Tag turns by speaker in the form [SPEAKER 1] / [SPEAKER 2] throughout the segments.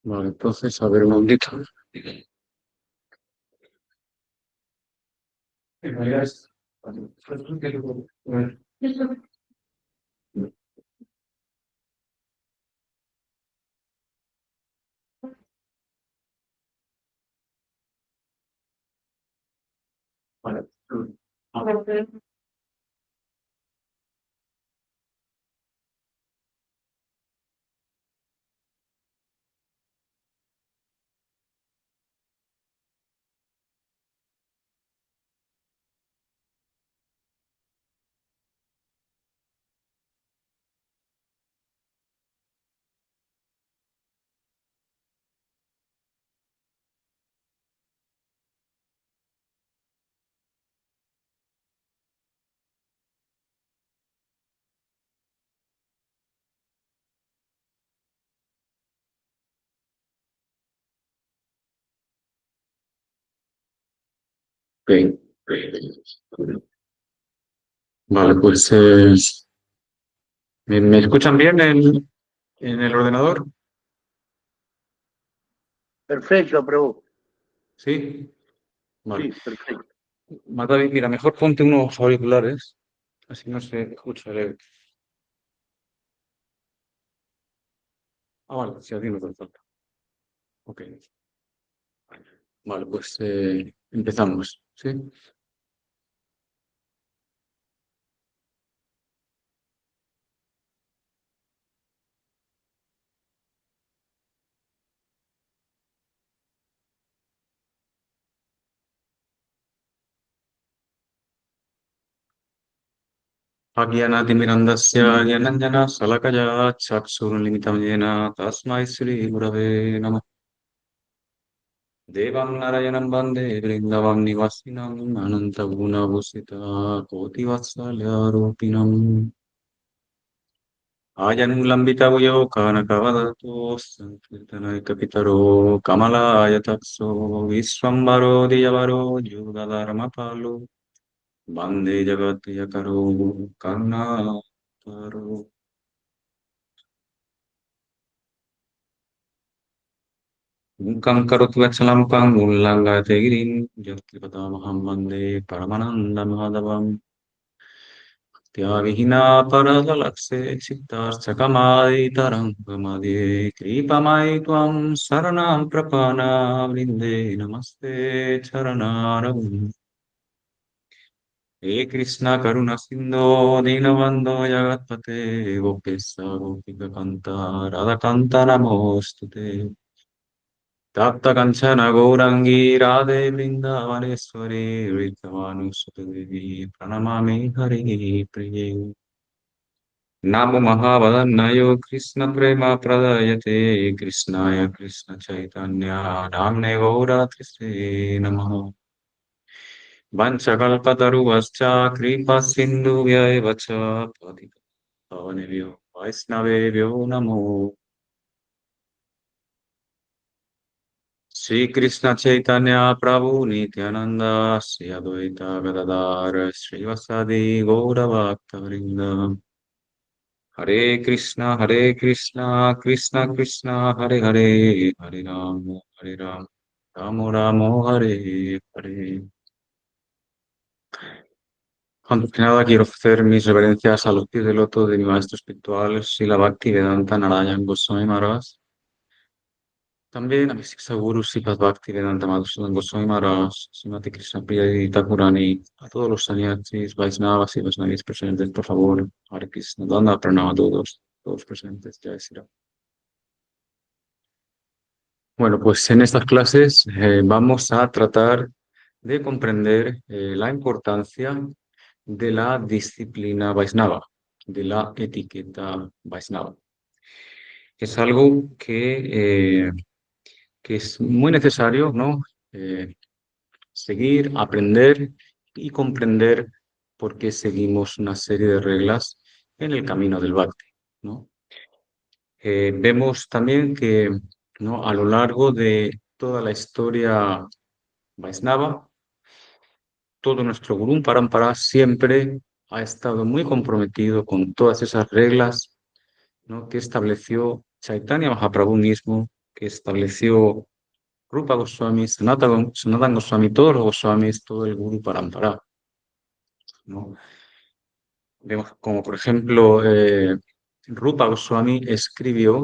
[SPEAKER 1] Vale, entonces, a ver un momentito. En realidad vale. Ok. Vale, pues ¿me escuchan bien en el ordenador?
[SPEAKER 2] Perfecto, Prabhu.
[SPEAKER 1] Sí. Vale.
[SPEAKER 2] Sí, perfecto.
[SPEAKER 1] David, mira, mejor ponte unos auriculares, así no se escucha el... Ah, vale, sí, así no te falta. Ok. Vale, pues empezamos, ¿sí? अज्ञानातिमिरन्दस्य ज्ञानञ्जना शलाकया चक्षुरुन्मिलितं येन तस्मै श्रीगुरवे नमः देवं नारायणं वन्दे वृन्दावं निवासिनम् अनन्तगुणभूषिता कोटिवत्सल्यरूपिणम् आजन्मलम्बितभुजो कानकवदतो सङ्कीर्तनैकपितरो कमलायतक्षो विश्वम्भरो द्विजवरो युगधर्मपालो वन्दे जगत्प्रियकरो करुणाकरो मूकं करोति वत्सलं पं उल्लङ्घयते गिरिं यत्कृपतामहं वन्दे परमानन्दमाधवम् त्याविहीना परलक्ष्ये चित्तार्चकमादितरङ्गमदे कृपमयि त्वं शरणं प्रपन्ना वृन्दे नमस्ते चरणारविन्दे हे कृष्ण करुण सिन्धो दीनबन्धो जगत्पते गोपेश गोपिककान्त राधाकान्त नमोऽस्तु ते तप्तकञ्चन गौराङ्गी राधे वृन्दावनेश्वरी वृषभानुसुतदेवी प्रणमामि हरिप्रिये नमो महावदन्नाय कृष्णप्रेमप्रदायते कृष्णाय कृष्णचैतन्य नाम्ने गौरतिष्ठे नमः वंशकल्पतरुश्च कृपासिन्धुभ्यैव च पतितपावनेभ्यो वैष्णवेभ्यो नमो श्रीकृष्ण चैतन्य प्रभु नित्यानंद श्री अद्वैत गदाधर श्रीवासादि गौरभक्तवृंद हरे कृष्ण कृष्ण कृष्ण हरे हरे हरे राम राम राम हरे Hare. Antes que nada, quiero ofrecer mis reverencias a los pies del loto de mi maestro espiritual, Srila Bhaktivedanta Narayan Goswami Maharaj. También a mis Gurus Sripas Bhaktivedanta Madhusudan Goswami Maharaj, Srimati Krishna Priya y Thakurani, a todos los sannyasis, Vaisnavas y Vaisnavis presentes, por favor, Hare Krishna, Danda Pranama a todos presentes, Jai Sri Ram. Bueno, pues en estas clases vamos a tratar de comprender la importancia de la disciplina Vaisnava, de la etiqueta Vaisnava. Es algo que es muy necesario, ¿no? Eh, Seguir, aprender y comprender por qué seguimos una serie de reglas en el camino del Bhakti, ¿no? Vemos también que, ¿no? A lo largo de toda la historia Vaisnava, todo nuestro Gurú Parampara siempre ha estado muy comprometido con todas esas reglas, ¿no? Que estableció Chaitanya Mahaprabhu mismo, que estableció Rupa Goswami, Sanatana Goswami, todos los Goswamis, todo el Guru Parampara, ¿no? Vemos como, por ejemplo, Rupa Goswami escribió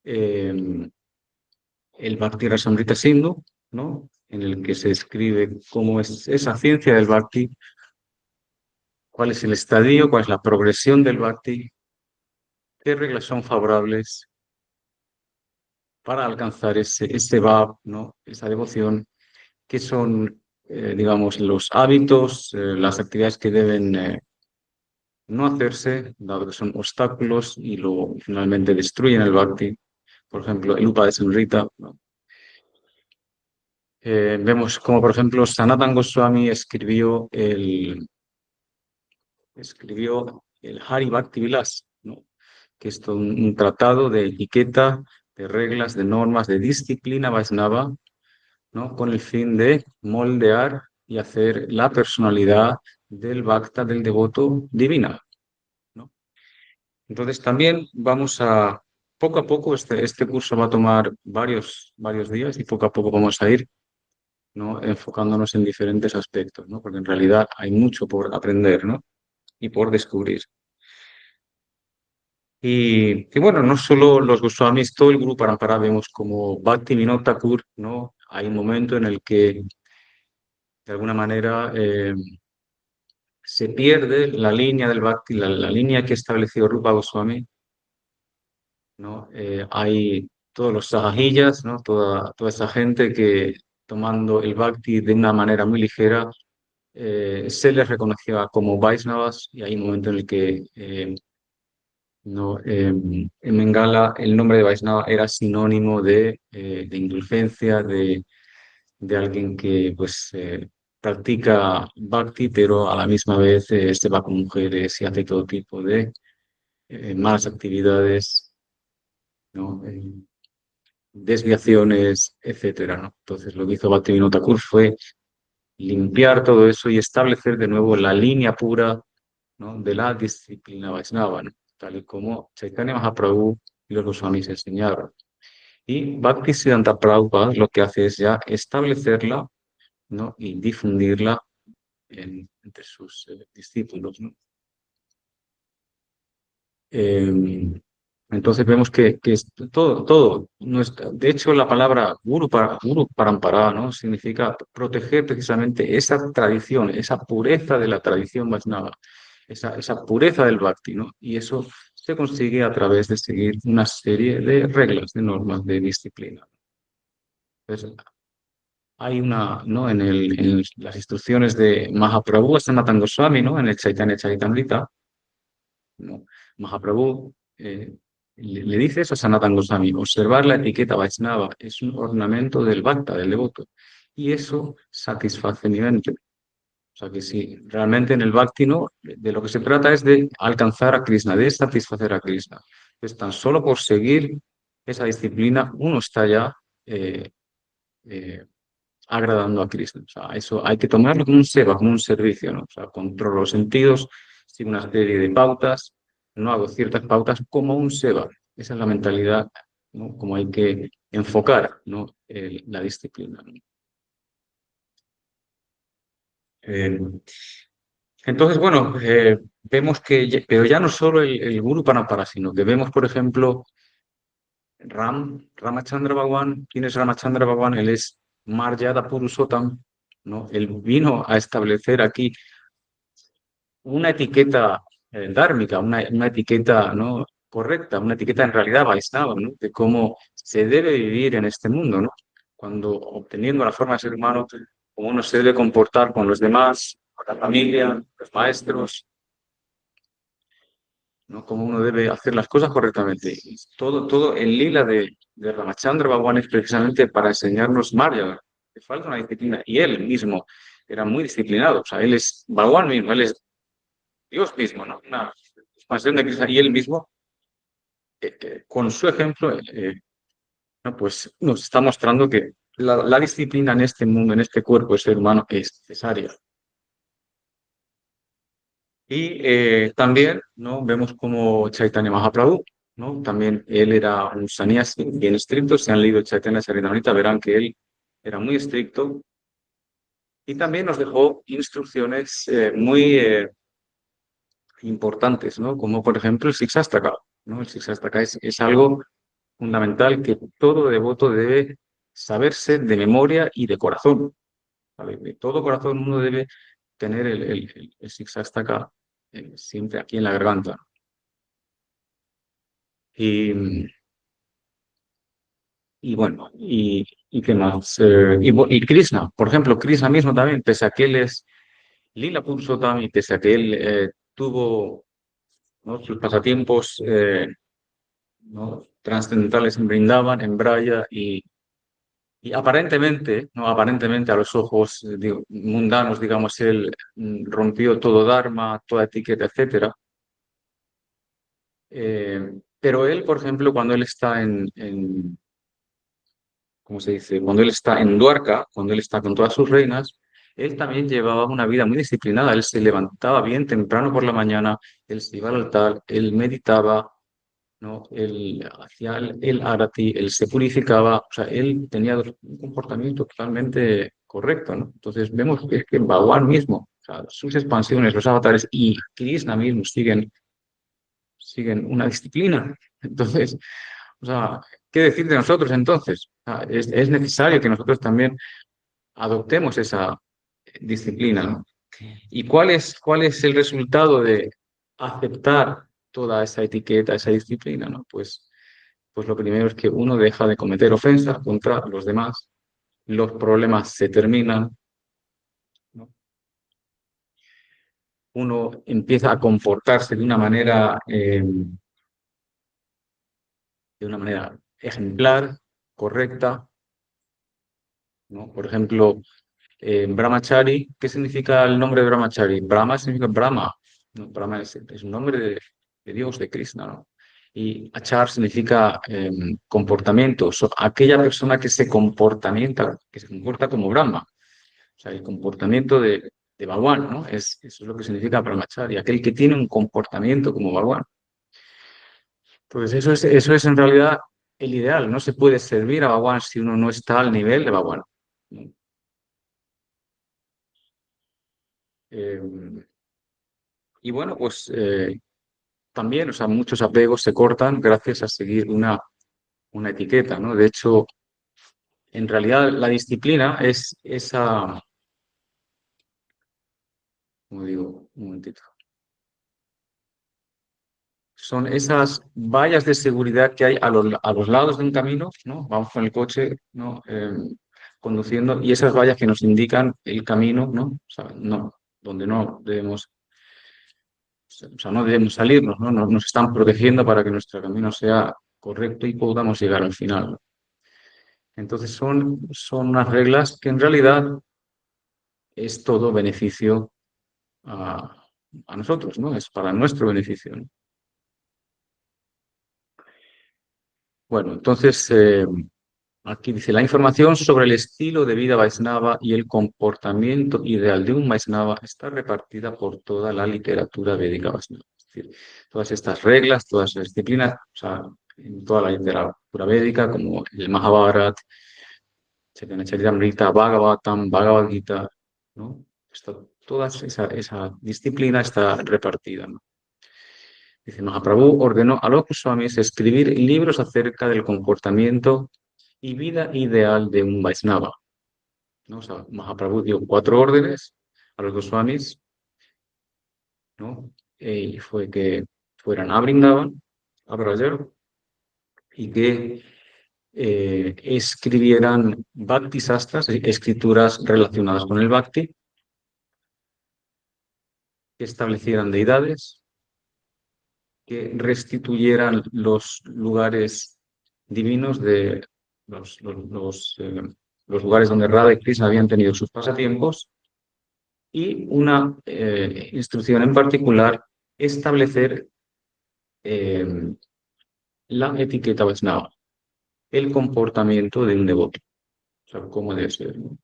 [SPEAKER 1] eh, el Bhakti Rasamrita Sindhu, ¿no? En el que se describe cómo es esa ciencia del Bhakti, cuál es el estadio, cuál es la progresión del Bhakti, qué reglas son favorables para alcanzar ese bhav, ¿no? Esa devoción, qué son, digamos, los hábitos, las actividades que deben no hacerse, dado que son obstáculos y lo finalmente destruyen el Bhakti. Por ejemplo, el Upa de Samrita, ¿no? Vemos como, por ejemplo, Sanatana Goswami escribió el Hari Bhakti Vilas, ¿no? Que es todo un tratado de etiqueta, de reglas, de normas, de disciplina Vaishnava, ¿no? Con el fin de moldear y hacer la personalidad del Bhakta, del devoto divina, ¿no? Entonces también poco a poco, este curso va a tomar varios días y poco a poco vamos a ir, ¿no? Enfocándonos en diferentes aspectos, ¿no? Porque en realidad hay mucho por aprender, ¿no? Y por descubrir. Y bueno, no solo los Goswamis, todo el Guru Parampara vemos como Bhakti Vinod Thakur, ¿no? Hay un momento en el que de alguna manera se pierde la línea del Bhakti, la línea que estableció Rupa Goswami, ¿no? Hay todos los sahajiyas, ¿no? Toda esa gente que tomando el Bhakti de una manera muy ligera, se les reconocía como Vaishnavas y hay un momento en el que no, en Bengala el nombre de Vaishnava era sinónimo de indulgencia, de alguien que pues practica bhakti, pero a la misma vez se va con mujeres y hace todo tipo de malas actividades, ¿no? Desviaciones, etcétera, ¿no? Entonces lo que hizo Bhaktivinoda Thakur fue limpiar todo eso y establecer de nuevo la línea pura, ¿no? De la disciplina Vaishnava, ¿no? Tal y como Chaitanya Mahaprabhu y los Goswamis enseñaron. Y Bhaktisiddhanta Prabhupada lo que hace es ya establecerla, ¿no? Y difundirla entre sus discípulos, ¿no? Eh, entonces vemos que es todo, de hecho la palabra guru parampara, ¿no? Significa proteger precisamente esa tradición, esa pureza de la tradición Vaishnava, esa pureza del bhakti, ¿no? Y eso se consigue a través de seguir una serie de reglas, de normas, de disciplina. Entonces, hay ¿no? En las instrucciones de Mahaprabhu Sanatana Goswami, ¿no? En el Chaitanya Charitamrita, ¿no? Mahaprabhu le dice eso a Sanatana Goswami: observar la etiqueta Vaishnava es un ornamento del Bhakta, del devoto, y eso satisface mi mente. O sea que si realmente en el Bhakti no, de lo que se trata es de alcanzar a Krishna, de satisfacer a Krishna. Entonces, tan solo por seguir esa disciplina, uno está ya eh, agradando a Krishna. O sea, eso hay que tomarlo como un seva, como un servicio, ¿no? O sea, controlo los sentidos, sigo una serie de pautas, no hago ciertas pautas como un seva. Esa es la mentalidad, ¿no? Como hay que enfocar, ¿no? La disciplina, ¿no? Eh, entonces, bueno, vemos que, pero ya no solo el Guru Parampara, sino que vemos, por ejemplo, Ramachandra Bhagwan. ¿Quién es Ramachandra Bhagwan? Él es Maryada Purushottam, ¿no? Él vino a establecer aquí una etiqueta dármica, una etiqueta, ¿no? Correcta, una etiqueta en realidad Vaishnava, ¿no? De cómo se debe vivir en este mundo, ¿no? Cuando obteniendo la forma de ser humano, cómo uno se debe comportar con los demás, con la familia, los maestros, ¿no? Cómo uno debe hacer las cosas correctamente. Y todo el lila de Ramachandra Bhagwan es precisamente para enseñarnos Marya. Le falta una disciplina. Y él mismo era muy disciplinado. O sea, él es Bhagwan mismo, él es Dios mismo, ¿no? Una expansión de Cristo. Y él mismo, con su ejemplo, ¿no? Pues nos está mostrando que la disciplina en este mundo, en este cuerpo de ser humano, es necesaria. Y también, ¿no? Vemos como Chaitanya Mahaprabhu, ¿no? También él era un sannyasi bien estricto. Si han leído Chaitanya Charitamrita, verán que él era muy estricto y también nos dejó instrucciones muy importantes, ¿no? Como por ejemplo el Siksastaka, ¿no? El Siksastaka es algo fundamental que todo devoto debe saberse de memoria y de corazón, ¿vale? De todo corazón uno debe tener el Siksastaka siempre aquí en la garganta. Y, y bueno, y qué más. Y Krishna, por ejemplo, Krishna mismo también, pese a que él es Lila Purushottam y pese a que él tuvo, ¿no?, sus pasatiempos ¿no?, trascendentales en Brindavan, en Braya y aparentemente, ¿no?, aparentemente a los ojos mundanos, digamos, él rompió todo dharma, toda etiqueta, etcétera. Pero él, por ejemplo, cuando él está ¿cómo se dice? Cuando él está en Dwarka, cuando él está con todas sus reinas, él también llevaba una vida muy disciplinada. Él se levantaba bien temprano por la mañana, él se iba al altar, él meditaba, ¿no? Él hacía el arati, él se purificaba, o sea, él tenía un comportamiento totalmente correcto, ¿no? Entonces vemos que es que Bhagwan mismo, o sea, sus expansiones, los avatares y Krishna mismo siguen una disciplina. Entonces, o sea, ¿qué decir de nosotros entonces? Es necesario que nosotros también adoptemos esa disciplina, ¿no? ¿Y cuál es el resultado de aceptar toda esa etiqueta, esa disciplina, ¿no? Pues lo primero es que uno deja de cometer ofensa contra los demás, los problemas se terminan, ¿no? Uno empieza a comportarse de una manera ejemplar, correcta, ¿no? Por ejemplo, Brahmachari, ¿qué significa el nombre de Brahmachari? Brahma significa Brahma, ¿no? Brahma es un nombre de Dios, de Krishna, ¿no? Y Achar significa comportamiento, aquella persona que se comporta como Brahma, o sea, el comportamiento de Bhagwan, ¿no? Eso es lo que significa Brahmachari, aquel que tiene un comportamiento como Bhagwan. Pues eso es en realidad el ideal, no se puede servir a Bhagwan si uno no está al nivel de Bhagwan, ¿no? Eh, y bueno, pues también, o sea, muchos apegos se cortan gracias a seguir una etiqueta, ¿no? De hecho, en realidad la disciplina es esa, como digo, un momentito, son esas vallas de seguridad que hay a los lados de un camino, ¿no? Vamos con el coche, ¿no? Conduciendo y esas vallas que nos indican el camino, ¿no? O sea, no, donde no debemos, o sea, no debemos salirnos, ¿no? Nos están protegiendo para que nuestro camino sea correcto y podamos llegar al final, ¿no? Entonces son unas reglas que en realidad es todo beneficio a, a nosotros, ¿no? Es para nuestro beneficio, ¿no? Bueno, entonces aquí dice la información sobre el estilo de vida Vaisnava y el comportamiento ideal de un Vaisnava está repartida por toda la literatura védica Vaisnava. Es decir, todas estas reglas, todas las disciplinas, o sea, en toda la literatura védica, como el Mahabharata, Chaitanya Charitamrita, Bhagavatam, Bhagavad Gita, ¿no? Esa disciplina está repartida, ¿no? Dice, Mahaprabhu ordenó a los Goswamis escribir libros acerca del comportamiento y vida ideal de un Vaisnava, ¿no? O sea, Mahaprabhu dio 4 órdenes a los Goswamis, ¿no? Y fue que fueran a Brindavan, a Brajar, y que escribieran Bhakti Sastras, escrituras relacionadas con el Bhakti, que establecieran deidades, que restituyeran los lugares divinos de los, los, los, eh, los lugares donde Radha y Krishna habían tenido sus pasatiempos, y una instrucción en particular, establecer eh, la etiqueta Vaishnava, el comportamiento de un devoto, o sea, cómo debe ser, ¿no?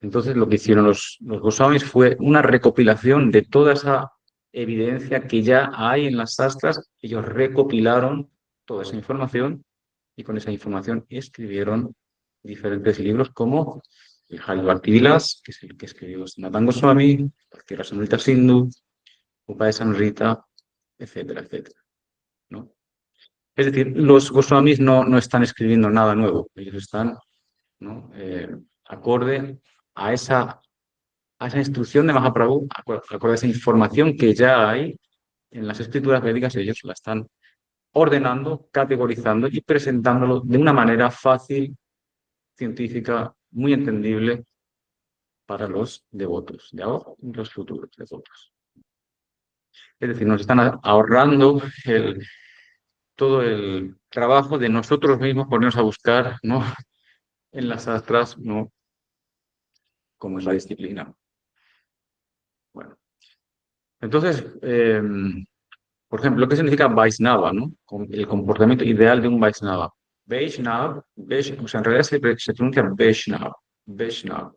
[SPEAKER 1] Entonces, lo que hicieron los Goswamis fue una recopilación de toda esa evidencia que ya hay en las sastras. Ellos recopilaron toda esa información y con esa información escribieron diferentes libros como el Hari Bhakti Vilas, que es el que escribió Sanatana Goswami, Bhakti Rasamrita Sindhu, Upadesamrita, etcétera, etcétera, ¿no? Es decir, los Goswamis no están escribiendo nada nuevo, ellos están, ¿no? Acorde a esa instrucción de Mahaprabhu, acorde a esa información que ya hay en las escrituras védicas, ellos la están ordenando, categorizando y presentándolo de una manera fácil, científica, muy entendible para los devotos de ahora y los futuros devotos. Es decir, nos están ahorrando todo el trabajo de nosotros mismos ponernos a buscar, ¿no? En las astras, ¿no? Como es la disciplina. Bueno, entonces, por ejemplo, ¿qué significa Vaisnava, ¿no? El comportamiento ideal de un Vaisnava. O sea, en realidad se pronuncia Vaishnava, Vaishnava,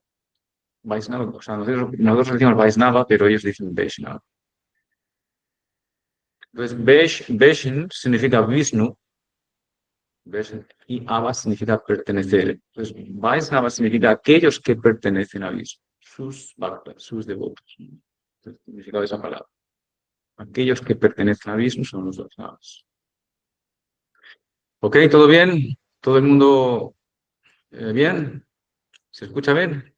[SPEAKER 1] Vaisnava, o sea, nosotros decimos Vaisnava, pero ellos dicen Vaishnava. Entonces, Vaishn significa Vishnu, y Ava significa pertenecer. Entonces, Vaisnava significa aquellos que pertenecen a Vishnu, sus bhaktas, sus devotos. El significado de esa palabra. Aquellos que pertenecen a Vishnu son los Vaisnavas. ¿Ok? ¿Todo bien? ¿Todo el mundo bien? ¿Se escucha bien?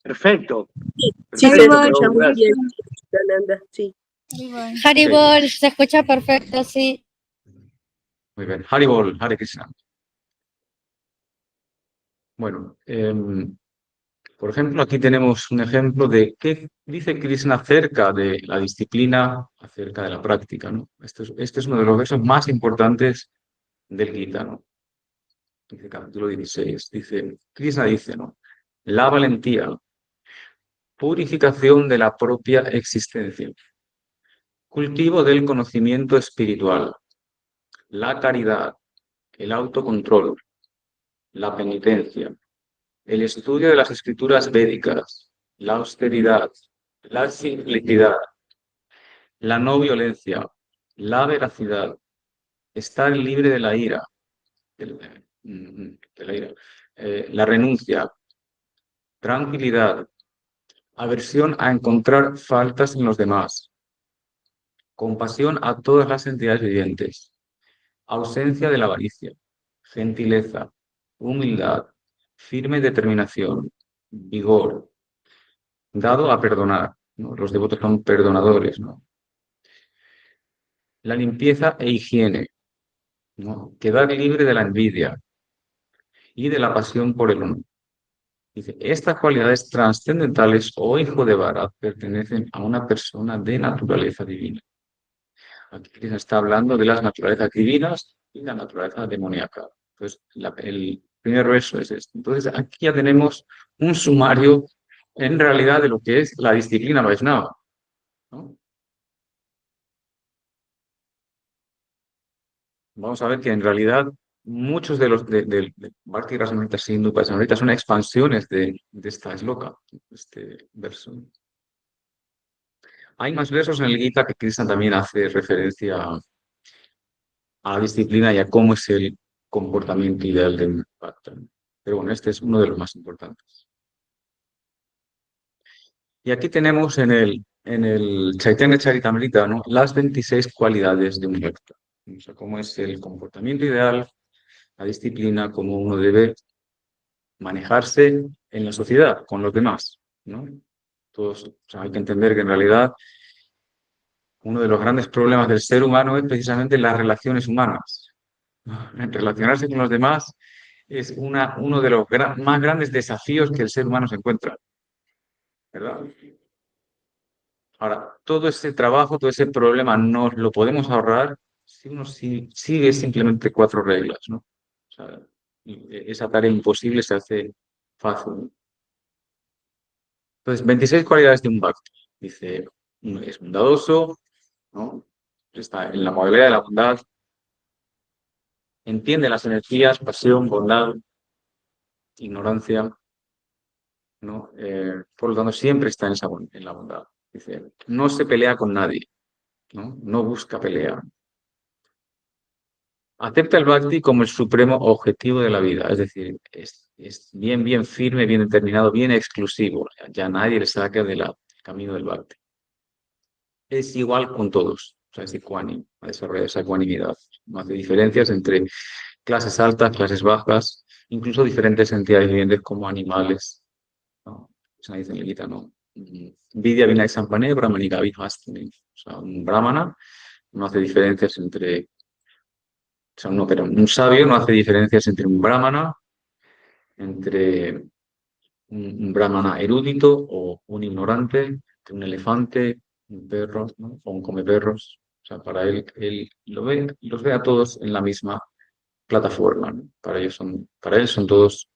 [SPEAKER 2] Perfecto,
[SPEAKER 3] Sí, se
[SPEAKER 2] perfecto,
[SPEAKER 3] escucha
[SPEAKER 2] Prabhu,
[SPEAKER 3] muy bien,
[SPEAKER 2] gracias.
[SPEAKER 3] Yolanda, sí.
[SPEAKER 4] Haribol, se escucha perfecto, sí.
[SPEAKER 1] Muy bien. Haribol, Hare Krishna. Bueno, por ejemplo, aquí tenemos un ejemplo de qué dice Krishna acerca de la disciplina, acerca de la práctica, ¿no? Este es uno de los versos más importantes del Gita, ¿no? Dice capítulo 16. Krishna dice, ¿no? La valentía, purificación de la propia existencia, cultivo del conocimiento espiritual, la caridad, el autocontrol, la penitencia, el estudio de las escrituras védicas, la austeridad, la simplicidad, la no violencia, la veracidad, estar libre de la ira, la renuncia, tranquilidad, aversión a encontrar faltas en los demás, compasión a todas las entidades vivientes, ausencia de la avaricia, gentileza, humildad, firme determinación, vigor, dado a perdonar, ¿no? Los devotos son perdonadores, ¿no? La limpieza e higiene, ¿no? Quedar libre de la envidia y de la pasión por el honor. Dice, estas cualidades trascendentales o hijo de Bharat pertenecen a una persona de naturaleza divina. Aquí Krishna está hablando de las naturalezas divinas y la naturaleza demoníaca. Entonces, el primer verso es este. Entonces, aquí ya tenemos un sumario en realidad de lo que es la disciplina Vaishnava, ¿no? Vamos a ver que en realidad muchos de los de Bhakti Rasamrita Sindhu, Rasamrita son expansiones de esta shloka, este verso. Hay más versos en el Gita que Krishna también hace referencia a la disciplina y a cómo es el comportamiento ideal de un bhakta. Pero bueno, este es uno de los más importantes. Y aquí tenemos en el Chaitanya Charitamrita, ¿no? Las 26 cualidades de un bhakta. O sea, cómo es el comportamiento ideal, la disciplina, cómo uno debe manejarse en la sociedad, con los demás, ¿no? Todos, o sea, hay que entender que en realidad uno de los grandes problemas del ser humano es precisamente las relaciones humanas. En relacionarse con los demás es uno de los más grandes desafíos que el ser humano se encuentra, ¿verdad? Ahora, todo ese trabajo, todo ese problema nos lo podemos ahorrar si uno sigue simplemente 4 reglas, ¿no? O sea, esa tarea imposible se hace fácil, ¿no? Entonces, 26 cualidades de un bhakti. Dice, es bondadoso, ¿no? Está en la modalidad de la bondad, entiende las energías, pasión, bondad, ignorancia, ¿no? Por lo tanto, siempre está en la bondad. Dice, no se pelea con nadie, ¿no? No busca pelea. Acepta el bhakti como el supremo objetivo de la vida, es decir, es bien, bien firme, bien determinado, bien exclusivo. Ya nadie le saca del camino del bhakti. Es igual con todos, o sea, es ecuánime, ha desarrollado esa ecuanimidad. No hace diferencias entre clases altas, clases bajas, incluso diferentes entidades vivientes como animales, ¿no? Se dice en el Gita, ¿no? Vidya vinay sampane brahmanika vihastini. O sea, un brahmana no hace diferencias entre, o sea, no, pero un sabio no hace diferencias entre un brahmana, entre un brahmana erudito o un ignorante, entre un elefante, un perro, ¿no? O un come perros. O sea, para él los ve a todos en la misma plataforma, ¿no? Para él son todos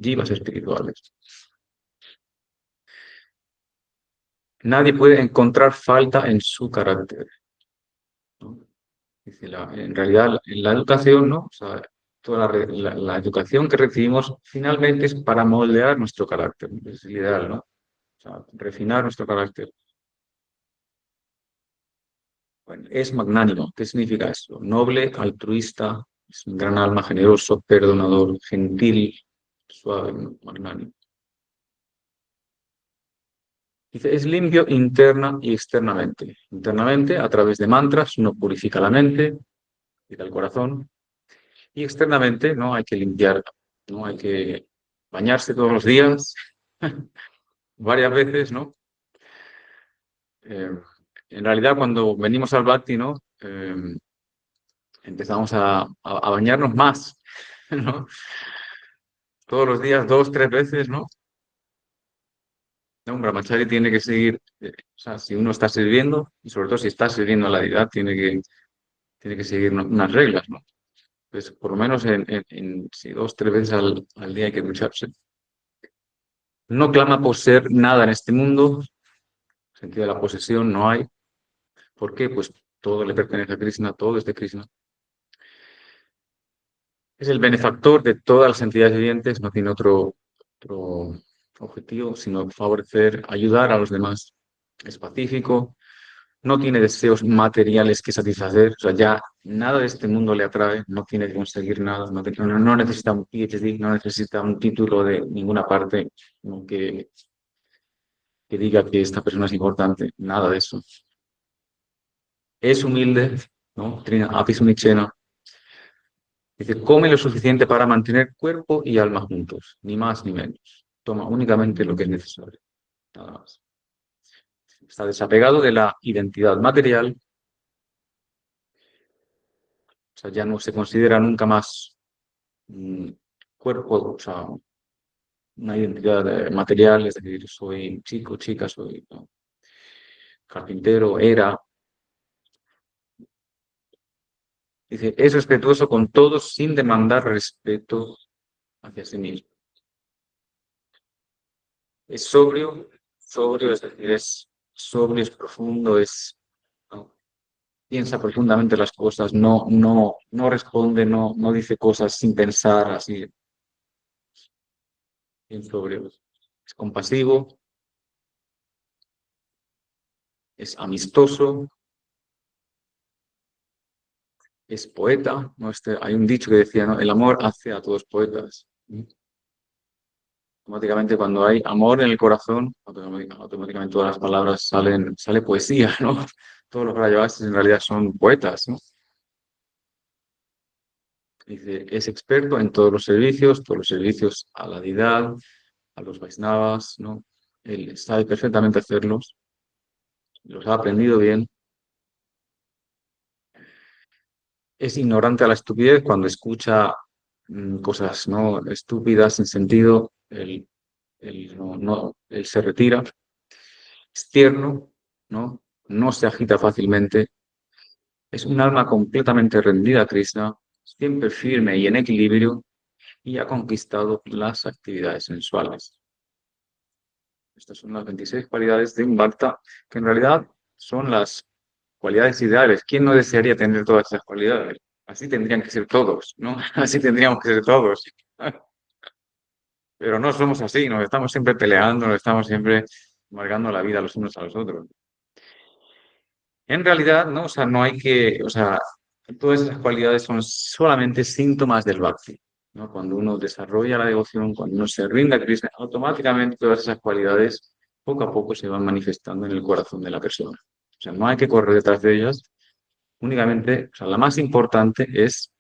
[SPEAKER 1] jivas espirituales. Nadie puede encontrar falta en su carácter, ¿no? Dice, en realidad, en la educación, ¿no? O sea, toda la educación que recibimos finalmente es para moldear nuestro carácter, ¿no? Es el ideal, ¿no? O sea, refinar nuestro carácter. Bueno, es magnánimo. ¿Qué significa eso? Noble, altruista, es un gran alma, generoso, perdonador, gentil, suave, ¿no? Magnánimo. Dice, es limpio interna y externamente. Internamente, a través de mantras, uno purifica la mente, purifica el corazón, y externamente, ¿no? Hay que limpiar, ¿no? Hay que bañarse todos los días, varias veces, ¿no? Eh, en realidad, cuando venimos al Bhakti, ¿no? Empezamos a bañarnos más, ¿no? Todos los días, dos, tres veces, ¿no? Un brahmachari tiene que seguir, o sea, si uno está sirviendo, y sobre todo si está sirviendo a la deidad, tiene que seguir unas reglas, ¿no? Pues por lo menos sí, dos, tres veces al día hay que ducharse. No clama poseer nada en este mundo, sentido de la posesión no hay. ¿Por qué? Pues todo le pertenece a Krishna, todo es de Krishna. Es el benefactor de todas las entidades vivientes, no tiene otro objetivo, sino favorecer, ayudar a los demás. Es pacífico, no tiene deseos materiales que satisfacer, o sea, ya nada de este mundo le atrae, no tiene que conseguir nada, no necesita un PhD, no necesita un título de ninguna parte, ¿no? Que diga que esta persona es importante, nada de eso. Es humilde, ¿no? Trina Apisunicena. Dice, come lo suficiente para mantener cuerpo y alma juntos, ni más ni menos. Toma únicamente lo que es necesario, nada más. Está desapegado de la identidad material, o sea, ya no se considera nunca más cuerpo, o sea, una identidad material, es decir, soy chico, chica, soy, ¿no? Carpintero, era. Dice, es respetuoso con todos sin demandar respeto hacia sí mismo. Es sobrio, es decir, es sobrio, es profundo, ¿no? Piensa profundamente las cosas, no responde, no dice cosas sin pensar, así, bien sobrio. Es compasivo, es amistoso, es poeta, ¿no? Hay un dicho que decía, ¿no? El amor hace a todos poetas. Automáticamente cuando hay amor en el corazón, automáticamente todas las palabras sale poesía, ¿no? Todos los Brajavasis en realidad son poetas, ¿no? Dice, es experto en todos los servicios a la deidad, a los Vaisnavas, ¿no? Él sabe perfectamente hacerlos, los ha aprendido bien. Es ignorante a la estupidez cuando escucha cosas, ¿no? Estúpidas, sin sentido, él se retira. Es tierno, ¿no? No se agita fácilmente. Es un alma completamente rendida a Krishna, siempre firme y en equilibrio, y ha conquistado las actividades sensuales. Estas son las 26 cualidades de un Bhakta, que en realidad son las cualidades ideales. ¿Quién no desearía tener todas esas cualidades? Así tendrían que ser todos, ¿no? Así tendríamos que ser todos. Pero no somos así, nos estamos siempre peleando, nos estamos siempre amargando la vida los unos a los otros. En realidad, ¿no? O sea, no hay que, o sea, todas esas cualidades son solamente síntomas del bhakti, ¿no? Cuando uno desarrolla la devoción, cuando uno se rinde a Krishna, automáticamente todas esas cualidades poco a poco se van manifestando en el corazón de la persona. O sea, no hay que correr detrás de ellas, únicamente, o sea, la más importante es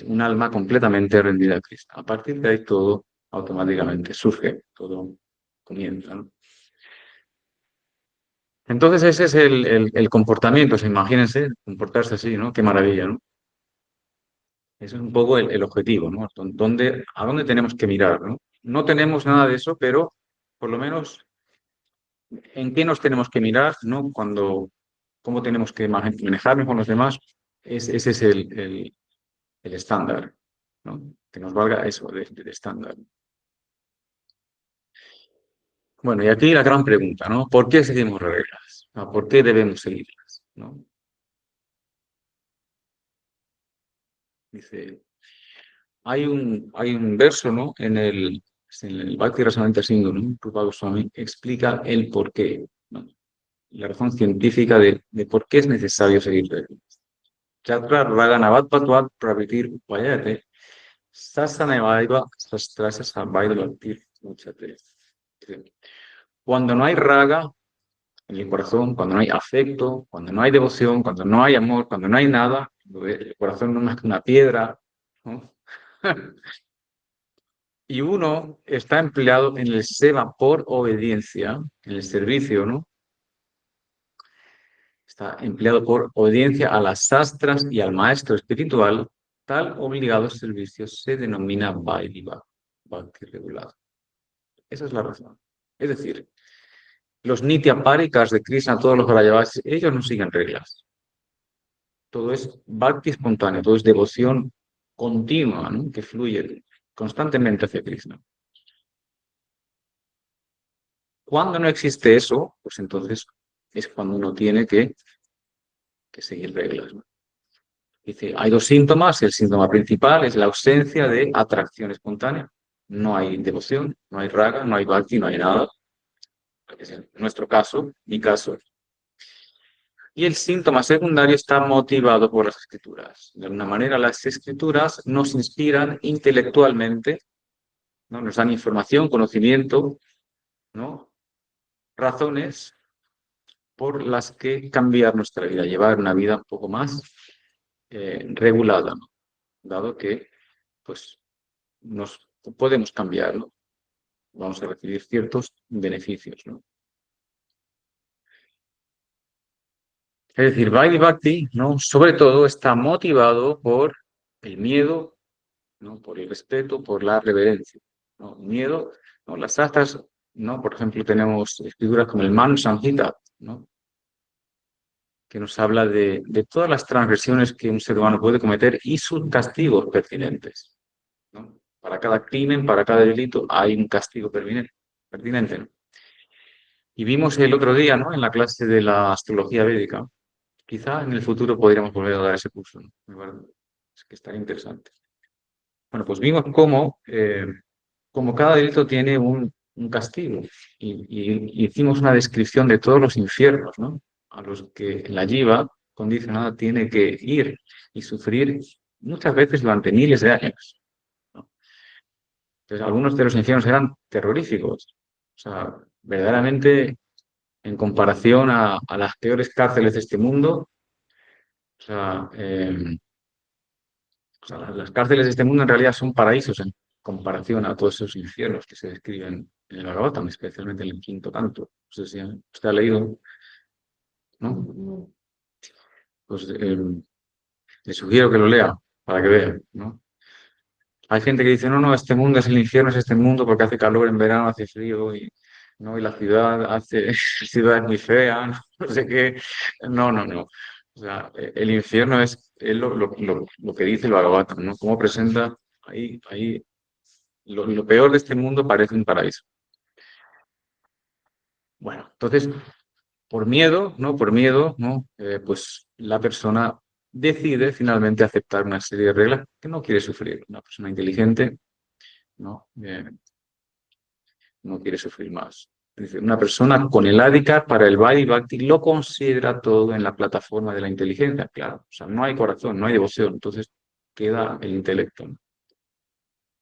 [SPEAKER 1] un alma completamente rendida a Krishna. A partir de ahí todo automáticamente surge, todo comienza, ¿no? Entonces ese es el comportamiento, o sea, imagínense comportarse así, ¿no? Qué maravilla, ¿no? Ese es un poco el objetivo, ¿no? ¿A dónde tenemos que mirar, ¿no? No tenemos nada de eso, pero por lo menos en qué nos tenemos que mirar, ¿no? Cómo tenemos que manejarnos con los demás, ese es el estándar, ¿no? Que nos valga eso de estándar. Bueno, y aquí la gran pregunta, ¿no? ¿Por qué seguimos reglas? ¿Por qué debemos seguirlas? ¿No? Dice, hay un verso, ¿no? En el Bhakti Rasamrita Sindhu, ¿no? Rupa Goswami explica el por qué, ¿no? La razón científica de por qué es necesario seguir reglas. Chatra Raganavat Patvat Pravitir Upayate Sasanevaiva Sastrasa Samvaida Bhaktir Muchate. Cuando no hay raga en el corazón, cuando no hay afecto, cuando no hay devoción, cuando no hay amor, cuando no hay nada, el corazón no es más que una piedra, ¿no? Y uno está empleado en el seva por obediencia, en el servicio, ¿no? Está empleado por obediencia a las sastras y al maestro espiritual. Tal obligado servicio se denomina Vaidhiva, bhakti regulado. Esa es la razón. Es decir, los Nitya Parikas de Krishna, todos los Vrajavasis, ellos no siguen reglas. Todo es bhakti espontáneo, todo es devoción continua, ¿no? Que fluye constantemente hacia Krishna. Cuando no existe eso, pues entonces es cuando uno tiene que seguir reglas, ¿no? Dice, hay dos síntomas. El síntoma principal es la ausencia de atracción espontánea. No hay devoción, no hay raga, no hay bhakti, no hay nada. Es en nuestro caso, mi caso. Y el síntoma secundario está motivado por las escrituras. De alguna manera, las escrituras nos inspiran intelectualmente, ¿no? Nos dan información, conocimiento, ¿no? Razones por las que cambiar nuestra vida, llevar una vida un poco más regulada, ¿no? Dado que pues, nos podemos cambiar, ¿no? Vamos a recibir ciertos beneficios, ¿no? Es decir, Vaidhi Bhakti, ¿no? Sobre todo está motivado por el miedo, ¿no? Por el respeto, por la reverencia, ¿no? Miedo, ¿no? Las sastras, ¿no? Por ejemplo, tenemos escrituras como el Manu Samhita, ¿no? Que nos habla de todas las transgresiones que un ser humano puede cometer y sus castigos pertinentes, ¿no? Para cada crimen, para cada delito, hay un castigo pertinente, ¿no? Y vimos el otro día, ¿no? En la clase de la astrología védica, quizá en el futuro podríamos volver a dar ese curso, ¿no? Es que está interesante. Bueno, pues vimos cómo cada delito tiene un castigo y hicimos una descripción de todos los infiernos, ¿no? A los que la jiva condicionada tiene que ir y sufrir muchas veces durante miles de años, ¿no? Entonces, algunos de los infiernos eran terroríficos, o sea, verdaderamente en comparación a las peores cárceles de este mundo, o sea, las cárceles de este mundo en realidad son paraísos en comparación a todos esos infiernos que se describen en el Bhagavatam, especialmente en el quinto canto. No sé si usted ha leído, ¿no? Pues le sugiero que lo lea para que vea, ¿no? Hay gente que dice, no, no, este mundo es el infierno, es este mundo porque hace calor en verano, hace frío y, ¿no? Y la ciudad la ciudad es muy fea, ¿no? No sé qué. No, no, no. O sea, el infierno es lo que dice el Bhagavatam, ¿no? Cómo presenta ahí lo peor de este mundo parece un paraíso. Bueno, entonces, por miedo, ¿no? Por miedo, ¿no? Pues la persona decide finalmente aceptar una serie de reglas que no quiere sufrir. Una persona inteligente, ¿no? No quiere sufrir más. Dice, una persona con el Adhikar para el Vaidhi Bhakti lo considera todo en la plataforma de la inteligencia, claro. O sea, no hay corazón, no hay devoción, entonces queda el intelecto, ¿no?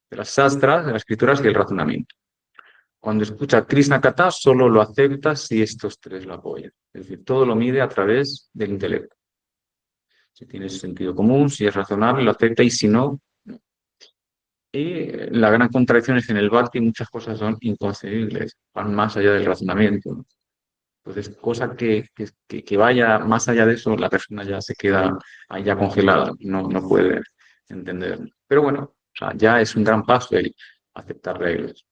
[SPEAKER 1] De las sastras, de las escrituras y el razonamiento. Cuando escucha Krishna Katha, solo lo acepta si estos tres lo apoyan. Es decir, todo lo mide a través del intelecto. Si tiene sentido común, si es razonable, lo acepta y si no, no. Y la gran contradicción es que en el Bhakti muchas cosas son inconcebibles, van más allá del razonamiento, ¿no? Entonces, cosa que vaya más allá de eso, la persona ya se queda ahí ya congelada, no puede entender. Pero bueno, o sea, ya es un gran paso el aceptar reglas.